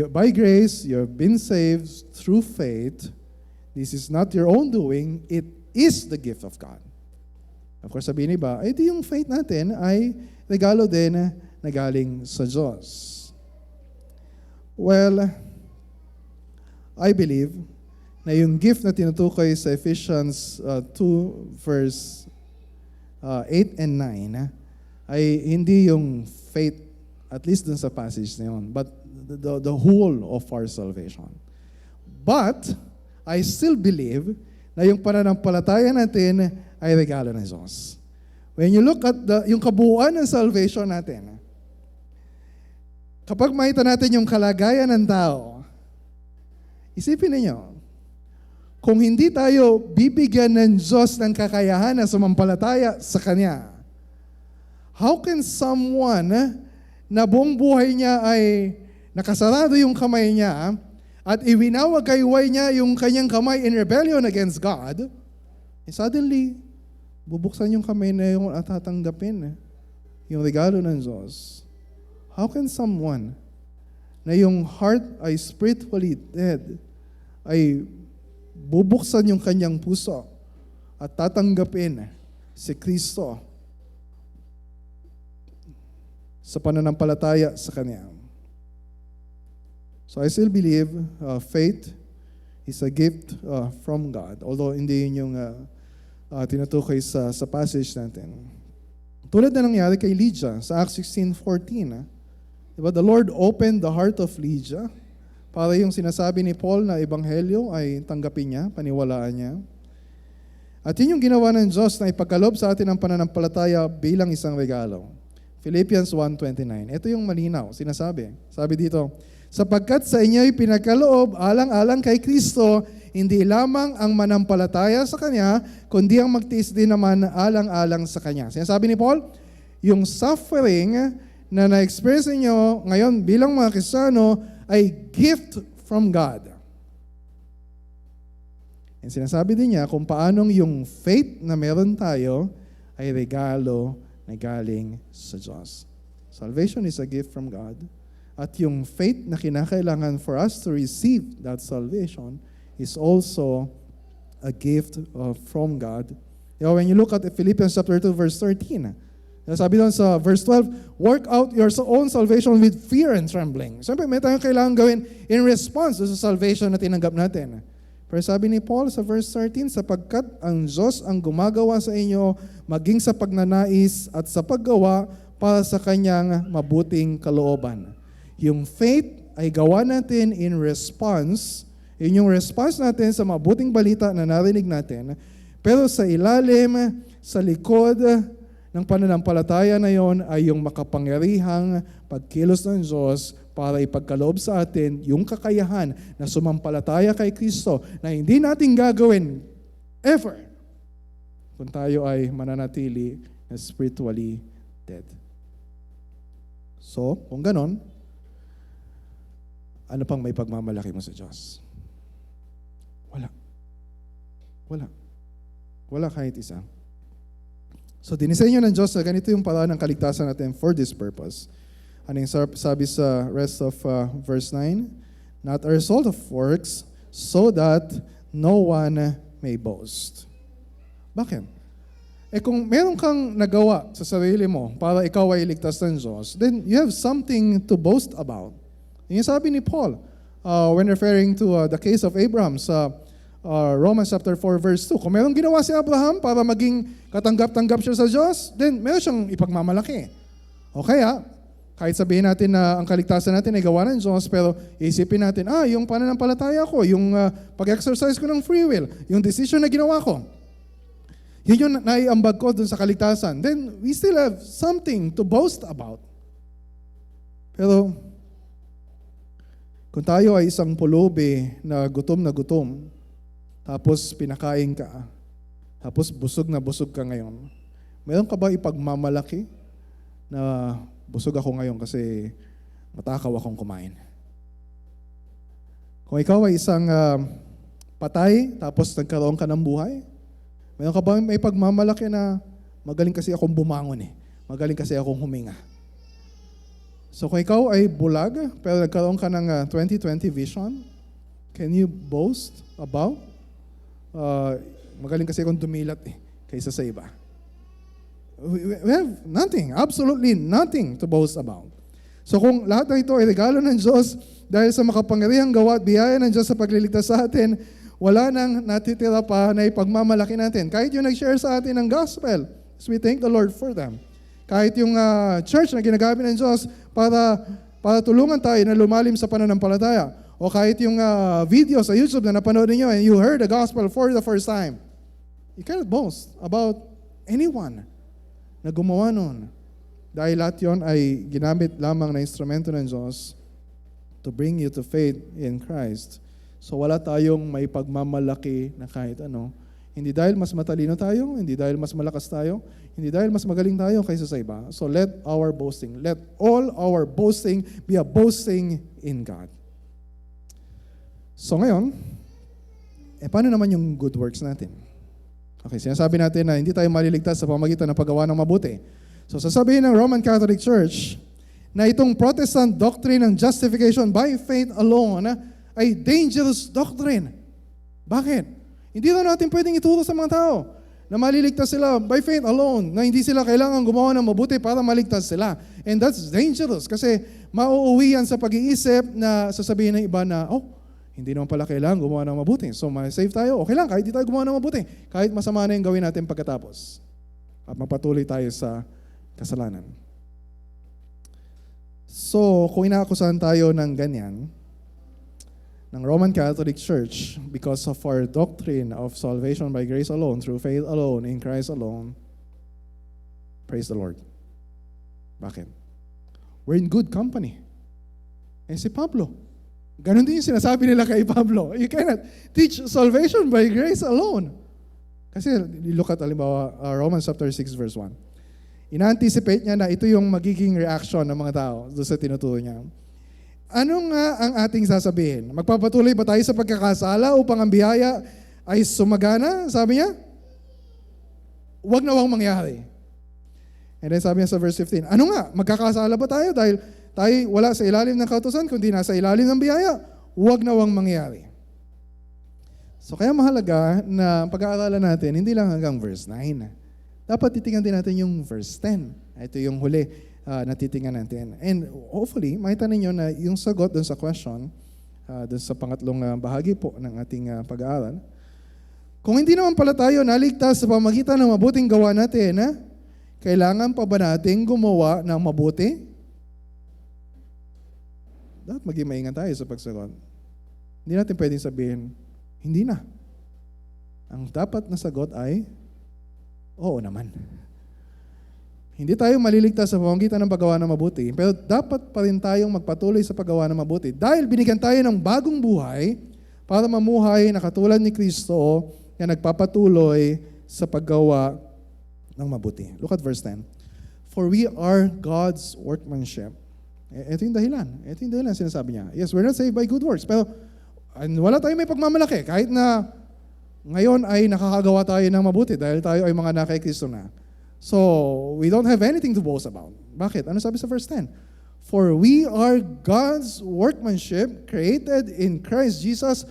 By grace, you have been saved through faith. This is not your own doing. It is the gift of God. Of course, sabihin ba, di yung faith natin ay regalo din na galing sa Diyos. Well, I believe na yung gift na tinutukoy sa Ephesians 2 verse 8 and 9 ay hindi yung faith, at least dun sa passage na yun, but the whole of our salvation. But, I still believe na yung pananampalataya natin ay regalo ng Diyos. When you look at yung kabuuan ng salvation natin, kapag makita natin yung kalagayan ng tao, isipin ninyo, kung hindi tayo bibigyan ng Diyos ng kakayahan na sumampalataya sa Kanya, how can someone na buong buhay niya ay nakasarado yung kamay niya at iwinawagayway niya yung kanyang kamay in rebellion against God, suddenly, bubuksan yung kamay na yun at tatanggapin yung regalo ng Diyos? How can someone na yung heart ay spiritually dead ay bubuksan yung kanyang puso at tatanggapin si Kristo sa pananampalataya sa Kanya? So I still believe faith is a gift from God, although hindi yun yung tinutukoy sa passage natin. Tulad na nangyari kay Lydia sa Acts 16:14. Diba? The Lord opened the heart of Lydia para yung sinasabi ni Paul na ebanghelyo ay tanggapin niya, paniwalaan niya. At yun yung ginawa ng Diyos na ipagkaloob sa atin ang pananampalataya bilang isang regalo. Philippians 1:29. Ito yung malinaw, sinasabi. Sabi dito, sapagkat sa inyo'y pinagkaloob alang-alang kay Kristo, hindi lamang ang manampalataya sa Kanya, kundi ang magtiis din naman alang-alang sa Kanya. Sinasabi ni Paul, yung suffering na na-experience niyo ngayon bilang mga Kristiyano ay gift from God. And sinasabi din niya kung paanong yung faith na meron tayo ay regalo na galing sa Diyos. Salvation is a gift from God. At yung faith na kinakailangan for us to receive that salvation is also a gift from God. When you look at Philippians chapter 2 verse 13, sabi doon sa verse 12, work out your own salvation with fear and trembling. Siyempre, may tayong kailangan gawin in response sa salvation na tinanggap natin. Pero sabi ni Paul sa verse 13, sapagkat ang Diyos ang gumagawa sa inyo maging sa pagnanais at sa paggawa para sa Kanyang mabuting kalooban. Yung faith ay gawa natin in response. Yun yung response natin sa mabuting balita na narinig natin. Pero sa ilalim, sa likod ng pananampalataya na yon ay yung makapangyarihang pagkilos ng Diyos para ipagkaloob sa atin yung kakayahan na sumampalataya kay Kristo na hindi natin gagawin ever kung tayo ay mananatili na spiritually dead. So, kung ganon, ano pang may pagmamalaki mo sa Diyos? Wala. Wala. Wala kahit isa. So, dinisenyo ng Diyos na ganito yung paraan ng kaligtasan natin for this purpose. Ano yung sabi sa rest of verse 9? Not a result of works, so that no one may boast. Bakit? Kung meron kang nagawa sa sarili mo para ikaw ay ligtas ng Diyos, then you have something to boast about. Yung sabi ni Paul, when referring to the case of Abraham sa Romans chapter 4 verse 2. Kung meron ginawa si Abraham para maging katanggap-tanggap siya sa Diyos, then meron siyang ipagmamalaki. O kaya, kahit sabihin natin na ang kaligtasan natin ay gawa ng Diyos, pero isipin natin, yung pananampalataya ko, yung pag-exercise ko ng free will, yung decision na ginawa ko, yun yung naiambag ko dun sa kaligtasan. Then, we still have something to boast about. Pero, kung tayo ay isang pulubi na gutom, tapos pinakain ka, tapos busog ka ngayon, meron ka ba ipagmamalaki na busog ako ngayon kasi matakaw akong kumain? Kung ikaw ay isang patay, tapos nagkaroon ka ng buhay, meron ka ba may pagmamalaki na magaling kasi akong bumangon eh. Magaling kasi akong huminga. So kung ikaw ay bulag, pero nagkaroon ka ng 20/20 vision, can you boast about? Magaling kasi akong dumilat eh, kaysa sa iba. We have nothing, absolutely nothing to boast about. So kung lahat ng ito ay regalo ng Diyos dahil sa makapangyarihang gawa at biyaya ng Diyos sa pagliligtas sa atin, wala nang natitira pa na ipagmamalaki natin. Kahit yung nag-share sa atin ng gospel, so we thank the Lord for them. Kahit yung church na ginagamit ng Diyos para tulungan tayo na lumalim sa pananampalataya. O kahit yung video sa YouTube na napanood niyo and you heard the gospel for the first time. You cannot boast about anyone na gumawa nun. Dahil lahat yun ay ginamit lamang na instrumento ng Diyos to bring you to faith in Christ. So wala tayong may pagmamalaki na kahit ano. Hindi dahil mas matalino tayo, hindi dahil mas malakas tayo, hindi dahil mas magaling tayo kaysa sa iba. So let all our boasting be a boasting in God. So ngayon, paano naman yung good works natin? Okay, sinasabi natin na hindi tayo maliligtas sa pamagitan ng paggawa ng mabuti. So sasabihin ng Roman Catholic Church na itong Protestant doctrine ng justification by faith alone ay dangerous doctrine. Bakit? Hindi na natin pwedeng ituro sa mga tao na maliligtas sila by faith alone, na hindi sila kailangan gumawa ng mabuti para maligtas sila. And that's dangerous kasi mauuwi yan sa pag-iisip na sasabihin ng iba na, hindi naman pala kailangan gumawa ng mabuti. So, save tayo. Okay lang, kahit di tayo gumawa ng mabuti. Kahit masama na yung gawin natin pagkatapos. At mapatuloy tayo sa kasalanan. So, kung inaakusahan tayo ng ganyan, ng Roman Catholic Church, because of our doctrine of salvation by grace alone, through faith alone, in Christ alone, praise the Lord. Bakit? We're in good company. Si Pablo, ganon din yung sinasabi nila kay Pablo. You cannot teach salvation by grace alone. Kasi look at halimbawa Romans chapter 6 verse 1. Ina-anticipate niya na ito yung magiging reaction ng mga tao doon sa tinuturo niya. Ano nga ang ating sasabihin? Magpapatuloy ba tayo sa pagkakasala upang ang biyaya ay sumagana? Sabi niya, wag na wang mangyari. And then sabi niya sa verse 15, ano nga, magkakasala ba tayo dahil tayo wala sa ilalim ng kautusan, kundi nasa ilalim ng biyaya? Huwag na wang mangyari. So kaya mahalaga na pag-aaralan natin, hindi lang hanggang verse 9. Dapat titingnan din natin yung verse 10. Ito yung huli na titingnan natin. And hopefully, makita ninyo na yung sagot dun sa question, dun sa pangatlong bahagi po ng ating pag-aaral. Kung hindi naman pala tayo naligtas sa pamagitan ng mabuting gawa natin, kailangan pa ba natin gumawa ng mabuti? Dapat maging maingat tayo sa pagsagot. Hindi natin pwedeng sabihin, hindi na. Ang dapat na sagot ay, oo naman. Hindi tayo maliligtas sa pamamagitan ng paggawa ng mabuti, pero dapat pa rin tayong magpatuloy sa paggawa ng mabuti dahil binigyan tayo ng bagong buhay para mamuhay na katulad ni Kristo na nagpapatuloy sa paggawa ng mabuti. Look at verse 10. For we are God's workmanship. Ito yung dahilan. Ito yung dahilan sinasabi niya. Yes, we're not saved by good works. Pero wala tayong may pagmamalaki. Kahit na ngayon ay nakakagawa tayo ng mabuti dahil tayo ay mga nakay Kristo na. So, we don't have anything to boast about. Bakit? Ano sabi sa verse 10? For we are God's workmanship created in Christ Jesus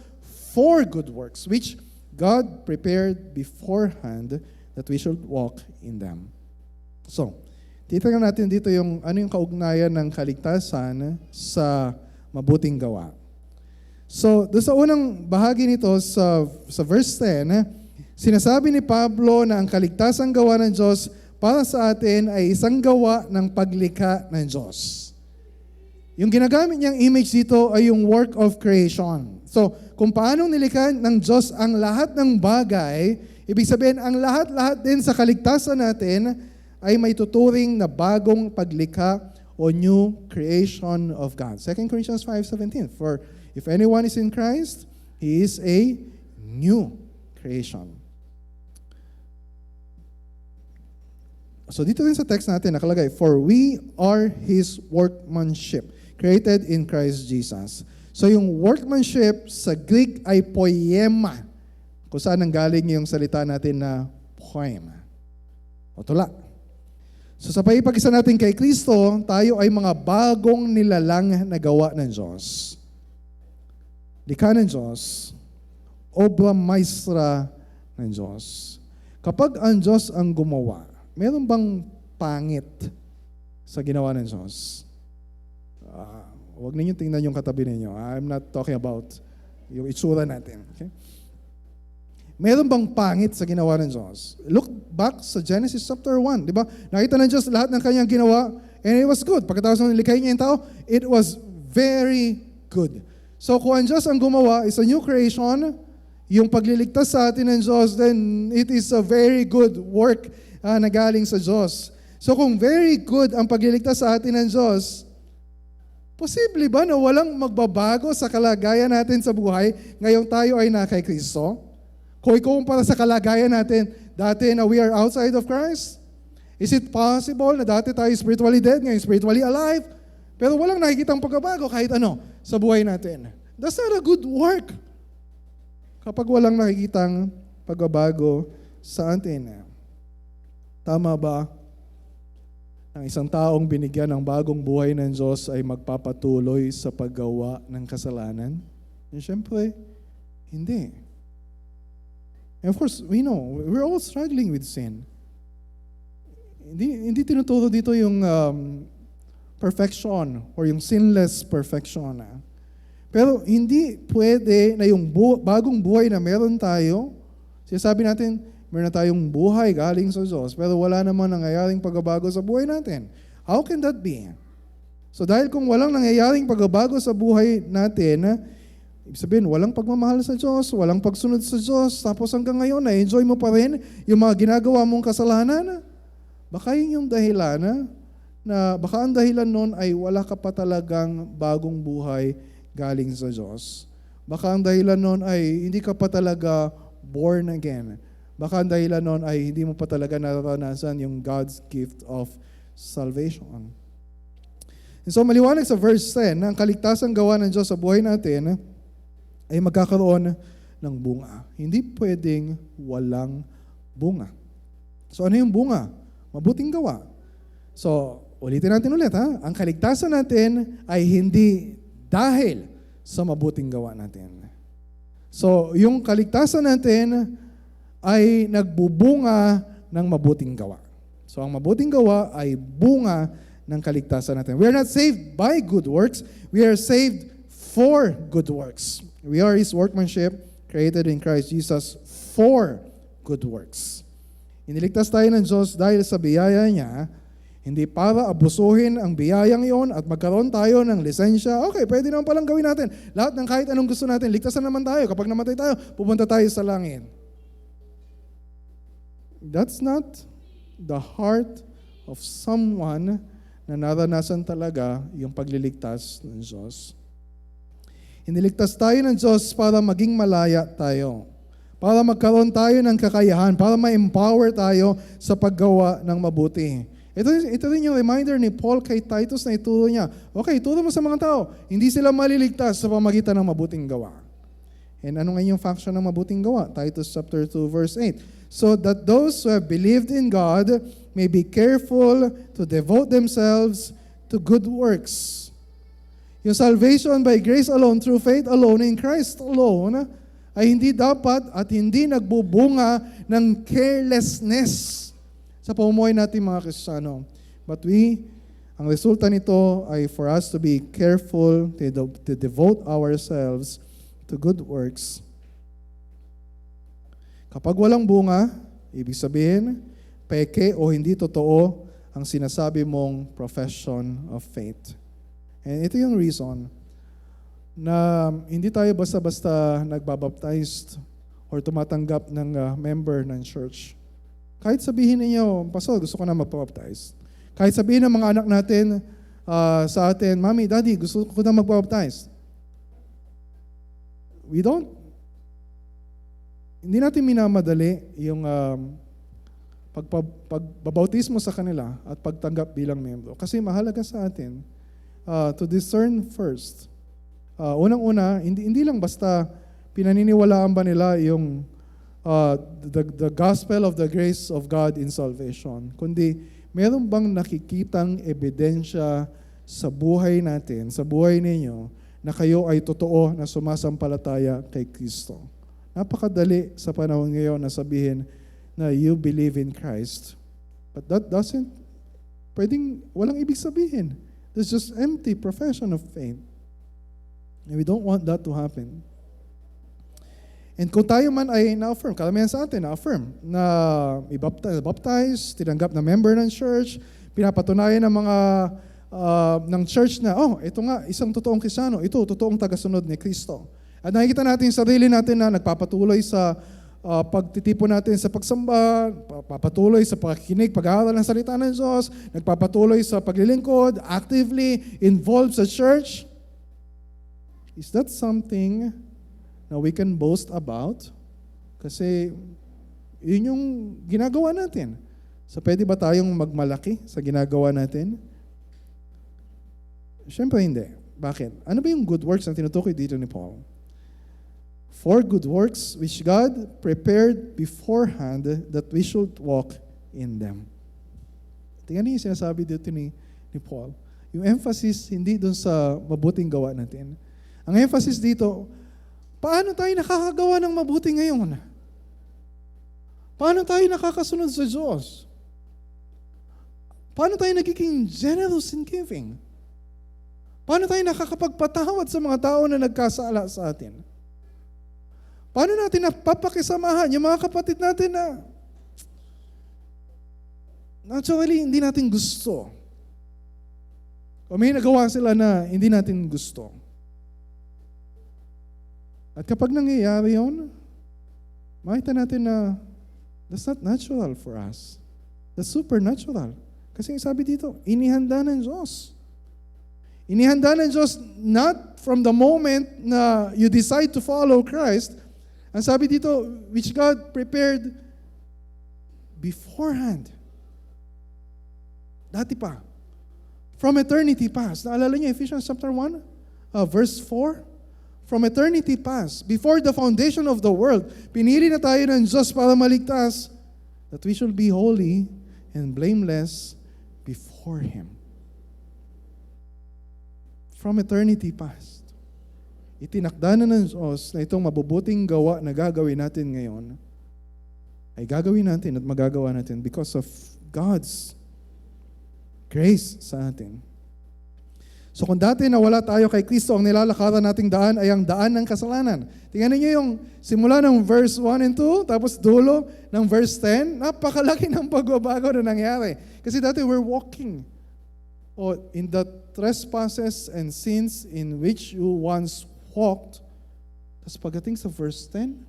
for good works, which God prepared beforehand that we should walk in them. So, titignan natin dito yung ano yung kaugnayan ng kaligtasan sa mabuting gawa. So, doon sa unang bahagi nito sa verse 10, sinasabi ni Pablo na ang kaligtasang gawa ng Diyos para sa atin ay isang gawa ng paglikha ng Diyos. Yung ginagamit niyang image dito ay yung work of creation. So, kung paano nilikha ng Diyos ang lahat ng bagay, ibig sabihin, ang lahat-lahat din sa kaligtasan natin ay may tuturing na bagong paglikha o new creation of God. 2 Corinthians 5:17, for if anyone is in Christ, he is a new creation. So dito rin sa text natin nakalagay, for we are His workmanship, created in Christ Jesus. So yung workmanship sa Greek ay poiema, kung saan nanggaling yung salita natin na poema o tula. So sa paipag-isa natin kay Kristo, tayo ay mga bagong nilalang na gawa ng Diyos. Likha ng Diyos, obra maestra ng Diyos. Kapag ang Diyos ang gumawa, meron bang pangit sa ginawa ng Diyos? Huwag ninyong tingnan yung katabi ninyo. I'm not talking about yung itsura natin. Okay? Meron bang pangit sa ginawa ng Diyos? Look back sa Genesis chapter 1. Di ba? Nakita ng Diyos lahat ng kanyang ginawa and it was good. Pagkatapos ng likhain niya yung tao, it was very good. So kung ang Diyos ang gumawa is a new creation, yung pagliligtas sa atin ng Diyos, then it is a very good work na galing sa Diyos. So kung very good ang pagliligtas sa atin ng Diyos, posible ba na walang magbabago sa kalagayan natin sa buhay ngayong tayo ay na kay Kristo? Kung ikumpara sa kalagayan natin dati na we are outside of Christ, is it possible na dati tayo spiritually dead, ngayon spiritually alive, pero walang nakikitang pagbabago kahit ano sa buhay natin? That's not a good work. Kapag walang nakikitang pagbabago sa atin. Tama ba? Ang isang taong binigyan ng bagong buhay ng Diyos ay magpapatuloy sa paggawa ng kasalanan? And syempre, hindi. And of course, we know, we're all struggling with sin. Hindi tinuturo dito yung perfection or yung sinless perfection. Pero hindi pwede na yung bagong buhay na meron tayo, sinasabi natin, meron na tayong buhay galing sa Diyos, pero wala naman nangyayaring pagbabago sa buhay natin. How can that be? So dahil kung walang nangyayaring pagbabago sa buhay natin, ibig sabihin, walang pagmamahal sa Diyos, walang pagsunod sa Diyos, tapos hanggang ngayon, na-enjoy mo pa rin yung mga ginagawa mong kasalanan, baka yun yung dahilan na baka ang dahilan nun ay wala ka pa talagang bagong buhay galing sa Diyos. Baka ang dahilan nun ay hindi ka pa talaga born again. Baka ang dahilan nun ay hindi mo pa talaga nararanasan yung God's gift of salvation. And so maliwanag sa verse 10 na ang kaligtasang gawa ng Diyos sa buhay natin ay magkakaroon ng bunga. Hindi pwedeng walang bunga. So ano yung bunga? Mabuting gawa. So ulitin natin ulit ha. Ang kaligtasan natin ay hindi dahil sa mabuting gawa natin. So yung kaligtasan natin ay nagbubunga ng mabuting gawa. So ang mabuting gawa ay bunga ng kaligtasan natin. We are not saved by good works. We are saved for good works. We are His workmanship, created in Christ Jesus for good works. Iniligtas tayo ng Diyos dahil sa biyaya niya, hindi para abusuhin ang biyayang iyon at magkaroon tayo ng lisensya. Okay, pwede naman palang gawin natin. Lahat ng kahit anong gusto natin, ligtasan naman tayo. Kapag namatay tayo, pupunta tayo sa langit. That's not the heart of someone na naranasan talaga yung pagliligtas ng Diyos. Iniligtas tayo ng Diyos para maging malaya tayo. Para magkaroon tayo ng kakayahan, para ma-empower tayo sa paggawa ng mabuti. Ito rin yung reminder ni Paul kay Titus na ituro niya. Okay, ituro mo sa mga tao, hindi sila maliligtas sa pamagitan ng mabuting gawa. And ano nga yung function ng mabuting gawa? Titus chapter 2 verse 8. So that those who have believed in God may be careful to devote themselves to good works. Yung salvation by grace alone, through faith alone, in Christ alone, ay hindi dapat at hindi nagbubunga ng carelessness sa pamumuhay natin mga Kristiyano. But ang resulta nito ay for us to be careful to devote ourselves to good works. Kapag walang bunga, ibig sabihin, peke o hindi totoo ang sinasabi mong profession of faith. And ito yung reason na hindi tayo basta-basta nagbabaptized or tumatanggap ng member ng church. Kahit sabihin ninyo, Pastor, gusto ko na magpabaptize. Kahit sabihin ng mga anak natin sa atin, Mami, Daddy, gusto ko na magpabaptize. Hindi natin minamadali yung pagbabautismo sa kanila at pagtanggap bilang membro. Kasi mahalaga sa atin to discern first Unang-una, hindi lang basta pinaniniwalaan ba nila yung the gospel of the grace of God in salvation, kundi meron bang nakikitang ebidensya sa buhay natin, sa buhay ninyo, na kayo ay totoo na sumasampalataya kay Kristo. Napakadali sa panahon ngayon na sabihin na you believe in Christ. But that doesn't, walang ibig sabihin. It's just empty profession of faith. And we don't want that to happen. And kung tayo man ay na-affirm, karamihan sa atin na-affirm, na i-baptize, tinanggap na member ng church, pinapatunayan ng mga ng church na, ito nga, isang totoong Kristiyano, ito, totoong tagasunod ni Kristo. At nakikita natin sa sarili natin na nagpapatuloy sa pagtitipon natin sa pagsamba, papatuloy sa pakikinig, pag-aaral ng salita ng Diyos, nagpapatuloy sa paglilingkod, actively involved sa church. Is that something na we can boast about? Kasi yun yung ginagawa natin. So pwede ba tayong magmalaki sa ginagawa natin? Siyempre hindi. Bakit? Ano ba yung good works na tinutukoy dito ni Paul? For good works which God prepared beforehand that we should walk in them. Tingnan niyo yung sinasabi dito ni Paul. Yung emphasis hindi dun sa mabuting gawa natin. Ang emphasis dito, paano tayo nakakagawa ng mabuti ngayon? Paano tayo nakakasunod sa Diyos? Paano tayo nagiging generous in giving? Paano tayo nakakapagpatawad sa mga tao na nagkasala sa atin? Paano natin napapakisamahan yung mga kapatid natin na naturally hindi natin gusto? O may nagawa sila na hindi natin gusto. At kapag nangyayari yun, makita natin na that's not natural for us. That's supernatural. Kasi sabi dito, inihanda ng Diyos. Inihanda ng Diyos not from the moment na you decide to follow Christ. Ang sabi dito, which God prepared beforehand. Dati pa. From eternity past. Naalala niyo Ephesians chapter 1, verse 4? From eternity past, before the foundation of the world, pinili na tayo ng Diyos para maligtas, that we should be holy and blameless before Him. From eternity past. Itinakda na ng Diyos na itong mabubuting gawa na gagawin natin ngayon, ay gagawin natin at magagawa natin because of God's grace sa atin. So kung dati na wala tayo kay Kristo, ang nilalakaran nating daan ay ang daan ng kasalanan. Tingnan niyo yung simula ng verse 1 and 2, tapos dulo ng verse 10, napakalaki ng pagbabago na nangyari. Kasi dati we're walking in the trespasses and sins in which you once walked. Tapos pagdating sa verse 10,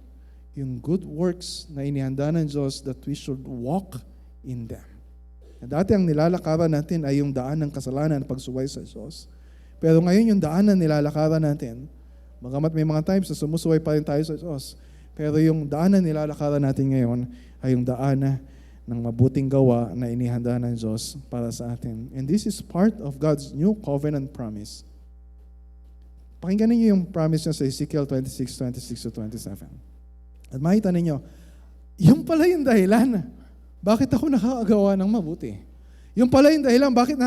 yung good works na inihanda ng Diyos that we should walk in them. Dati ang nilalakaran natin ay yung daan ng kasalanan, pagsuway sa Diyos. Pero ngayon yung daan na nilalakaran natin, bagamat may mga times na sumusuway pa rin tayo sa Diyos, pero yung daan na nilalakaran natin ngayon ay yung daan ng mabuting gawa na inihanda ng Diyos para sa atin. And this is part of God's new covenant promise. Pakinggan niyo yung promise niya sa Ezekiel 26:26-27. At makita ninyo, yung pala yung dahilan bakit ako nakakagawa ng mabuti. Yung pala yung dahilan bakit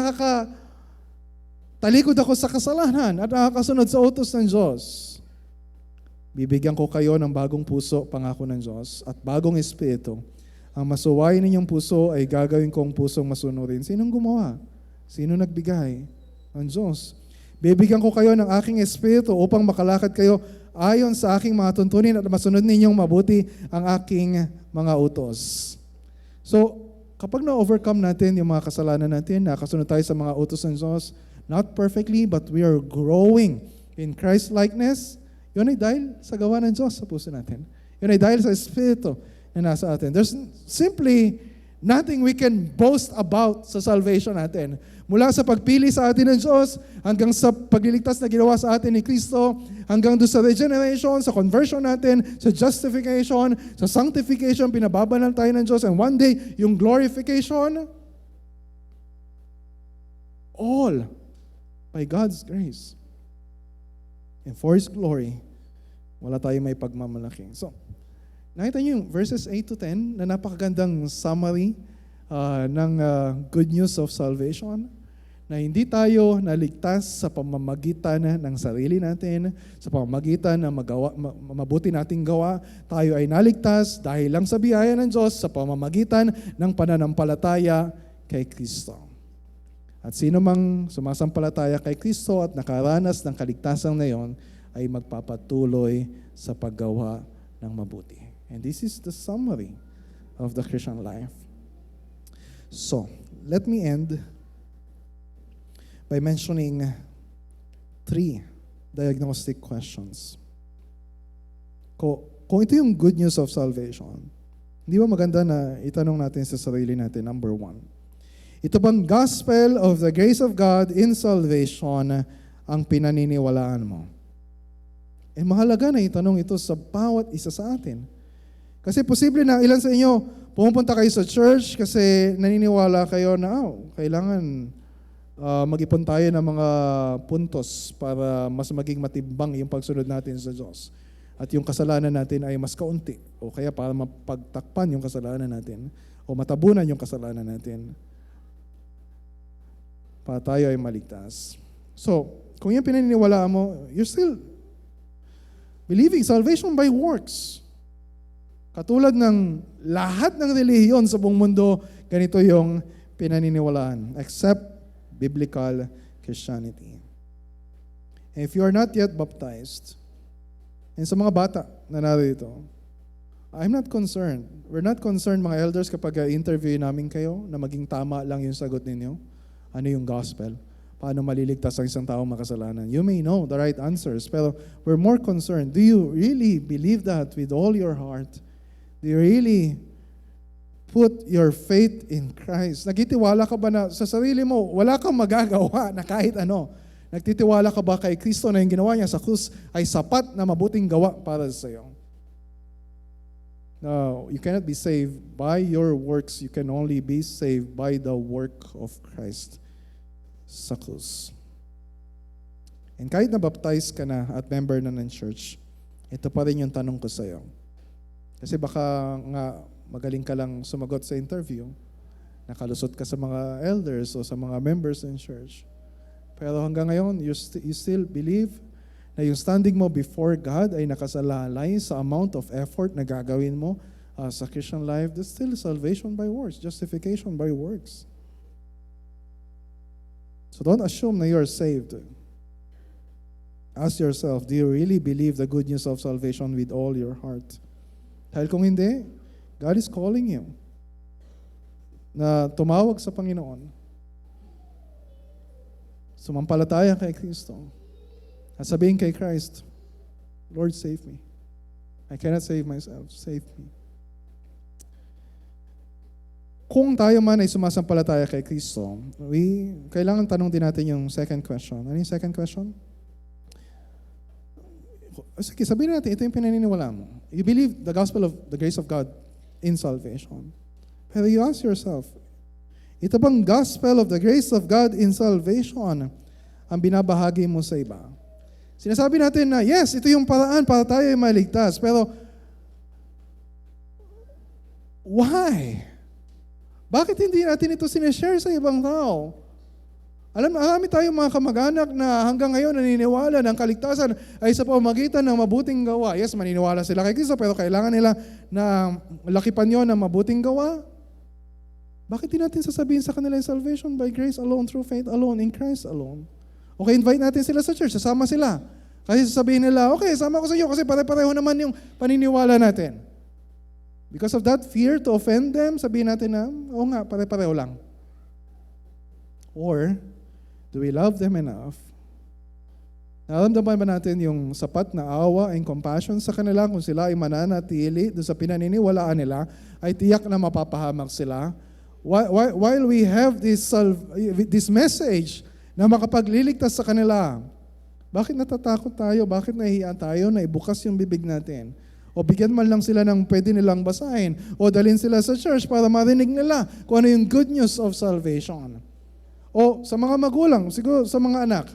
talikod ako sa kasalanan at nakakasunod sa utos ng Diyos. Bibigyan ko kayo ng bagong puso, pangako ng Diyos, at bagong espiritu. Ang masuwayin ninyong puso ay gagawin kong pusong masunurin. Sinong gumawa? Sino nagbigay? Ang Diyos. Bibigyan ko kayo ng aking espiritu upang makalakad kayo ayon sa aking mga tuntunin at masunod ninyong mabuti ang aking mga utos. So, kapag na-overcome natin yung mga kasalanan natin, nakasunod tayo sa mga utos ng Diyos, not perfectly, but we are growing in Christ-likeness, yun ay dahil sa gawa ng Diyos sa puso natin. Yun ay dahil sa Espiritu na nasa atin. There's simply nothing we can boast about sa salvation natin. Mula sa pagpili sa atin ng Diyos, hanggang sa pagliligtas na ginawa sa atin ni Kristo, hanggang doon sa regeneration, sa conversion natin, sa justification, sa sanctification, pinababanal tayo ng Diyos, and one day, yung glorification, all by God's grace. and for His glory, wala tayong may pagmamalaki. So, nakita niyo yung verses 8 to 10 na napakagandang summary ng good news of salvation, na hindi tayo naligtas sa pamamagitan ng sarili natin, sa pamamagitan ng mabuti nating gawa. Tayo ay naligtas dahil lang sa biyaya ng Diyos sa pamamagitan ng pananampalataya kay Kristo. At sino mang sumasampalataya kay Kristo at nakaranas ng kaligtasan na yon ay magpapatuloy sa paggawa ng mabuti. And this is the summary of the Christian life. So, let me end by mentioning 3 diagnostic questions. Kung ito yung good news of salvation, hindi ba maganda na itanong natin sa sarili natin, number 1, ito bang gospel of the grace of God in salvation ang pinaniniwalaan mo? Mahalaga na itanong ito sa bawat isa sa atin. Kasi posible na ilan sa inyo, pumupunta kayo sa church kasi naniniwala kayo na, kailangan mag-ipon tayo ng mga puntos para mas maging matimbang yung pagsunod natin sa Diyos. At yung kasalanan natin ay mas kaunti. O kaya para mapagtakpan yung kasalanan natin. O matabunan yung kasalanan natin. Para tayo ay maligtas. So, kung yung pinaniniwalaan mo, you're still believing salvation by works. Katulad ng lahat ng relihiyon sa buong mundo, ganito yung pinaniniwalaan. Except biblical Christianity. And if you are not yet baptized, and sa mga bata na narito, I'm not concerned. We're not concerned, mga elders, kapag interview namin kayo na maging tama lang yung sagot ninyo. Ano yung gospel? Paano maliligtas ang isang tao makasalanan? You may know the right answers, pero we're more concerned. Do you really believe that with all your heart? Do you really put your faith in Christ? Nagtitiwala ka ba na sa sarili mo, wala kang magagawa na kahit ano? Nagtitiwala ka ba kay Kristo na yung ginawa niya sa krus ay sapat na mabuting gawa para sa iyo? No, you cannot be saved by your works. You can only be saved by the work of Christ sa krus. And kahit na-baptize ka na at member na ng church, ito pa rin yung tanong ko sa iyo. Kasi baka nga magaling ka lang sumagot sa interview, nakalusot ka sa mga elders o sa mga members in church. Pero hanggang ngayon, you still believe na yung standing mo before God ay nakasalalay sa amount of effort na gagawin mo sa Christian life. There's still salvation by works, justification by works. So don't assume na you're saved. Ask yourself, do you really believe the good news of salvation with all your heart? Dahil kung hindi, God is calling you na tumawag sa Panginoon. Sumampalataya kay Kristo. At sabihin kay Christ, Lord, save me. I cannot save myself. Save me. Kung tayo man ay sumasampalataya kay Kristo, kailangan tanong din natin yung second question. Ano yung second question? Sige, sabihin natin, ito yung pinaniniwala mo. You believe the gospel of the grace of God in salvation. Pero you ask yourself, ito bang gospel of the grace of God in salvation ang binabahagi mo sa iba? Sinasabi natin na, yes, ito yung paraan para tayo ay maligtas. Pero, why? Bakit hindi natin ito sinishare sa ibang tao? Marami tayong mga kamag-anak na hanggang ngayon naniniwala ng kaligtasan ay sa pamamagitan ng mabuting gawa. Yes, maniniwala sila kay Kristo, pero kailangan nila na lakipan yun ng mabuting gawa. Bakit di natin sasabihin sa kanila yung salvation by grace alone, through faith alone, in Christ alone? Okay, invite natin sila sa church, sasama sila. Kasi sasabihin nila, okay, sama ko sa iyo kasi pare-pareho naman yung paniniwala natin. Because of that fear to offend them, sabihin natin na, oo nga, pare-pareho lang. Or, do we love them enough? Naramdaman ba natin yung sapat na awa and compassion sa kanila kung sila ay mananatili doon sa pinaniniwalaan nila, ay tiyak na mapapahamak sila? While we have this message na makapagliligtas sa kanila, bakit natatakot tayo? Bakit nahihiyan tayo na ibukas yung bibig natin? O bigyan man lang sila ng pwede nilang basahin o dalhin sila sa church para marinig nila kung ano yung good news of salvation. O sa mga magulang, siguro sa mga anak,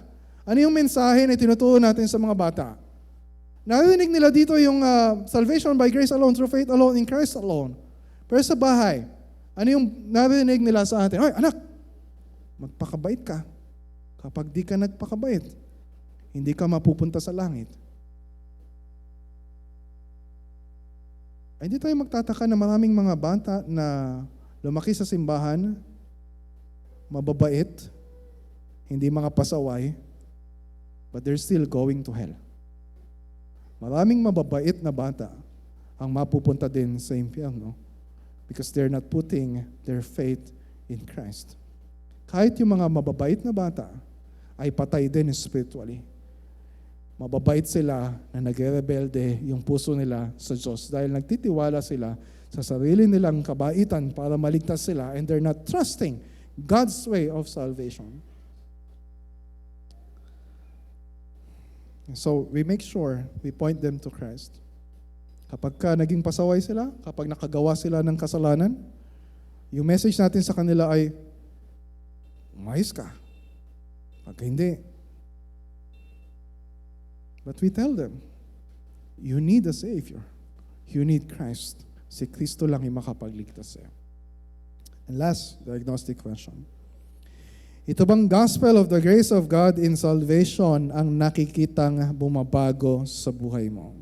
Ano yung mensahe na tinuturo natin sa mga bata? Narinig nila dito yung salvation by grace alone, through faith alone, in Christ alone. Pero sa bahay, ano yung narinig nila sa atin? Hoy, anak, magpakabait ka. Kapag di ka nagpakabait, hindi ka mapupunta sa langit. Ay, hindi tayo magtataka na maraming mga bata na lumaki sa simbahan, mababait, hindi mga pasaway, but they're still going to hell. Maraming mababait na bata ang mapupunta din sa impyerno because they're not putting their faith in Christ. Kahit yung mga mababait na bata ay patay din spiritually. Mababait sila na nagre-rebelde yung puso nila sa Diyos dahil nagtitiwala sila sa sarili nilang kabaitan para maligtas sila and they're not trusting God's way of salvation. So, we make sure we point them to Christ. Kapag naging pasaway sila, kapag nakagawa sila ng kasalanan, yung message natin sa kanila ay, umayos ka. Pag hindi. But we tell them, you need a Savior. You need Christ. Si Kristo lang yung makapagligtas sa'yo. And last, diagnostic question. Ito bang gospel of the grace of God in salvation ang nakikitang bumabago sa buhay mo?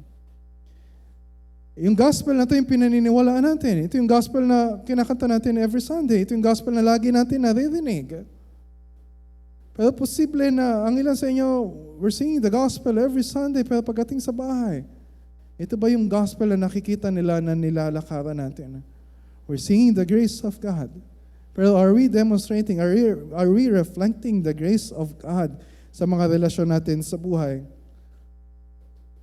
Yung gospel na ito yung pinaniniwalaan natin. Ito yung gospel na kinakanta natin every Sunday. Ito yung gospel na lagi natin naririnig. Pero posible na ang ilan sa inyo, we're singing the gospel every Sunday, pero pagdating sa bahay, ito ba yung gospel na nakikita nila na nilalakaran natin? We're singing the grace of God. Pero are we demonstrating, are we reflecting the grace of God sa mga relasyon natin sa buhay?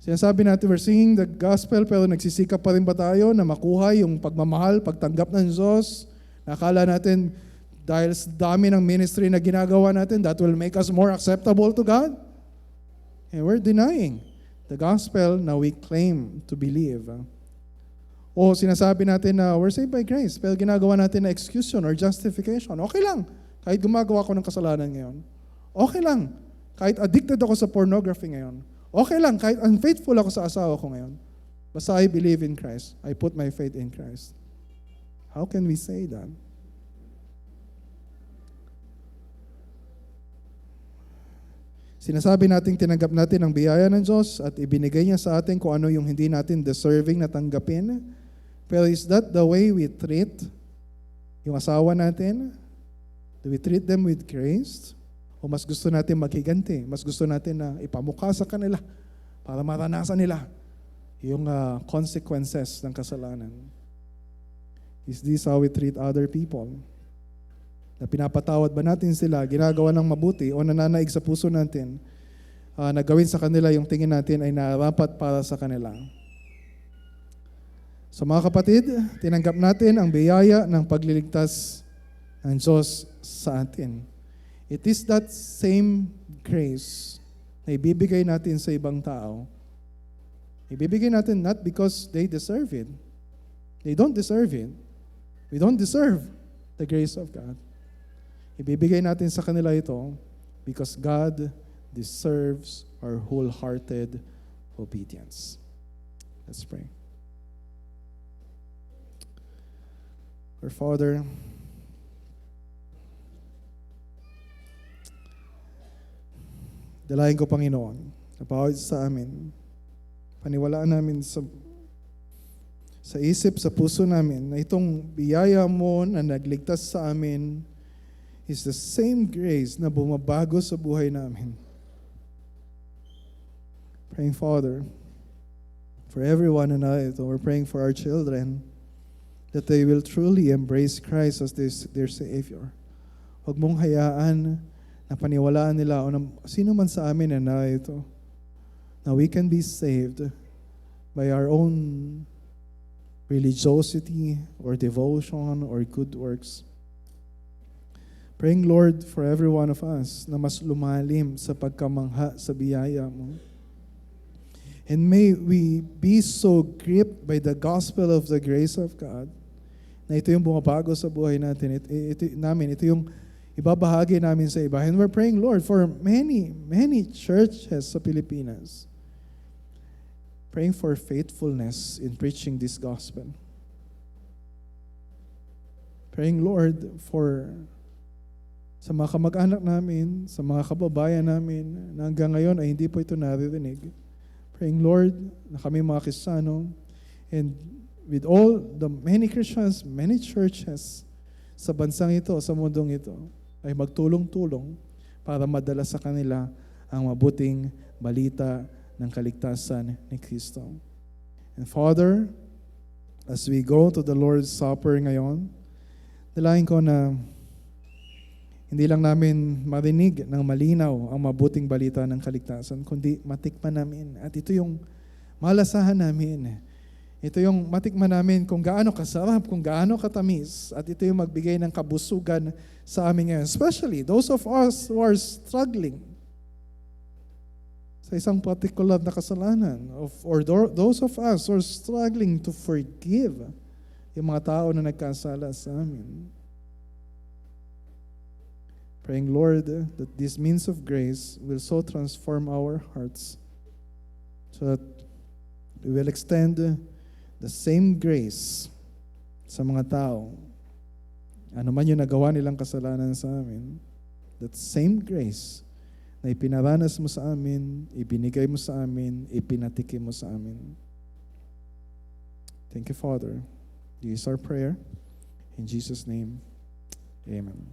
Sinasabi natin, we're singing the gospel, pero nagsisikap pa rin ba tayo na makuha yung pagmamahal, pagtanggap ng Diyos? Nakala natin, dahil sa dami ng ministry na ginagawa natin, that will make us more acceptable to God? And we're denying the gospel na we claim to believe. O sinasabi natin na we're saved by grace, pero ginagawa natin na excuse or justification. Okay lang, kahit gumagawa ko ng kasalanan ngayon. Okay lang, kahit addicted ako sa pornography ngayon. Okay lang, kahit unfaithful ako sa asawa ko ngayon. Basta I believe in Christ. I put my faith in Christ. How can we say that? Sinasabi natin tinanggap natin ang biyaya ng Diyos at ibinigay niya sa atin kung ano yung hindi natin deserving na tanggapin. Pero is that the way we treat yung asawa natin? Do we treat them with grace? O mas gusto natin maghiganti? Mas gusto natin na ipamukha sa kanila para maranasan nila yung consequences ng kasalanan? Is this how we treat other people? Na pinapatawad ba natin sila, ginagawa ng mabuti o nananaig sa puso natin na gawin sa kanila yung tingin natin ay narapat para sa kanila? So mga kapatid, tinanggap natin ang biyaya ng pagliligtas ng Diyos sa atin. It is that same grace na ibibigay natin sa ibang tao. Ibibigay natin not because they deserve it. They don't deserve it. We don't deserve the grace of God. Ibibigay natin sa kanila ito because God deserves our wholehearted obedience. Let's pray. Our Father, dalayan ko, Panginoon, na bawat sa amin, paniwalaan namin sa isip, sa puso namin, na itong biyaya mo na nagligtas sa amin is the same grace na bumabago sa buhay namin. Praying, Father, for everyone and we're praying for our children, that they will truly embrace Christ as their Savior. Huwag mong hayaan na paniwalaan nila o sino man sa amin na ito, na we can be saved by our own religiosity or devotion or good works. Praying, Lord, for every one of us na mas lumalim sa pagkamangha sa biyaya mo. And may we be so gripped by the gospel of the grace of God na ito yung bumabago sa buhay natin. Ito ibabahagi namin sa iba. And we're praying, Lord, for many, many churches sa Pilipinas. Praying for faithfulness in preaching this gospel. Praying, Lord, for sa mga kamag-anak namin, sa mga kababayan namin, na hanggang ngayon ay hindi po ito naririnig. Praying, Lord, na kami mga Kristiyano, and with all the many Christians, many churches sa bansang ito, sa mundong ito, ay magtulong-tulong para madala sa kanila ang mabuting balita ng kaligtasan ni Kristo. And Father, as we go to the Lord's Supper ngayon, dalangin ko na hindi lang namin marinig ng malinaw ang mabuting balita ng kaligtasan, kundi matikman namin. At ito yung malasahan namin. Ito yung matikman namin kung gaano kasarap, kung gaano katamis. At ito yung magbigay ng kabusugan sa amin ngayon. Especially those of us who are struggling sa isang particular na kasalanan. Or those of us who are struggling to forgive yung mga tao na nagkasala sa amin. Praying, Lord, that this means of grace will so transform our hearts so that we will extend the same grace sa mga tao. Ano man yung nagawa nilang kasalanan sa amin, that same grace na ipinaranas mo sa amin, ibinigay mo sa amin, ipinatikim mo sa amin. Thank you, Father. This is our prayer. In Jesus' name, amen.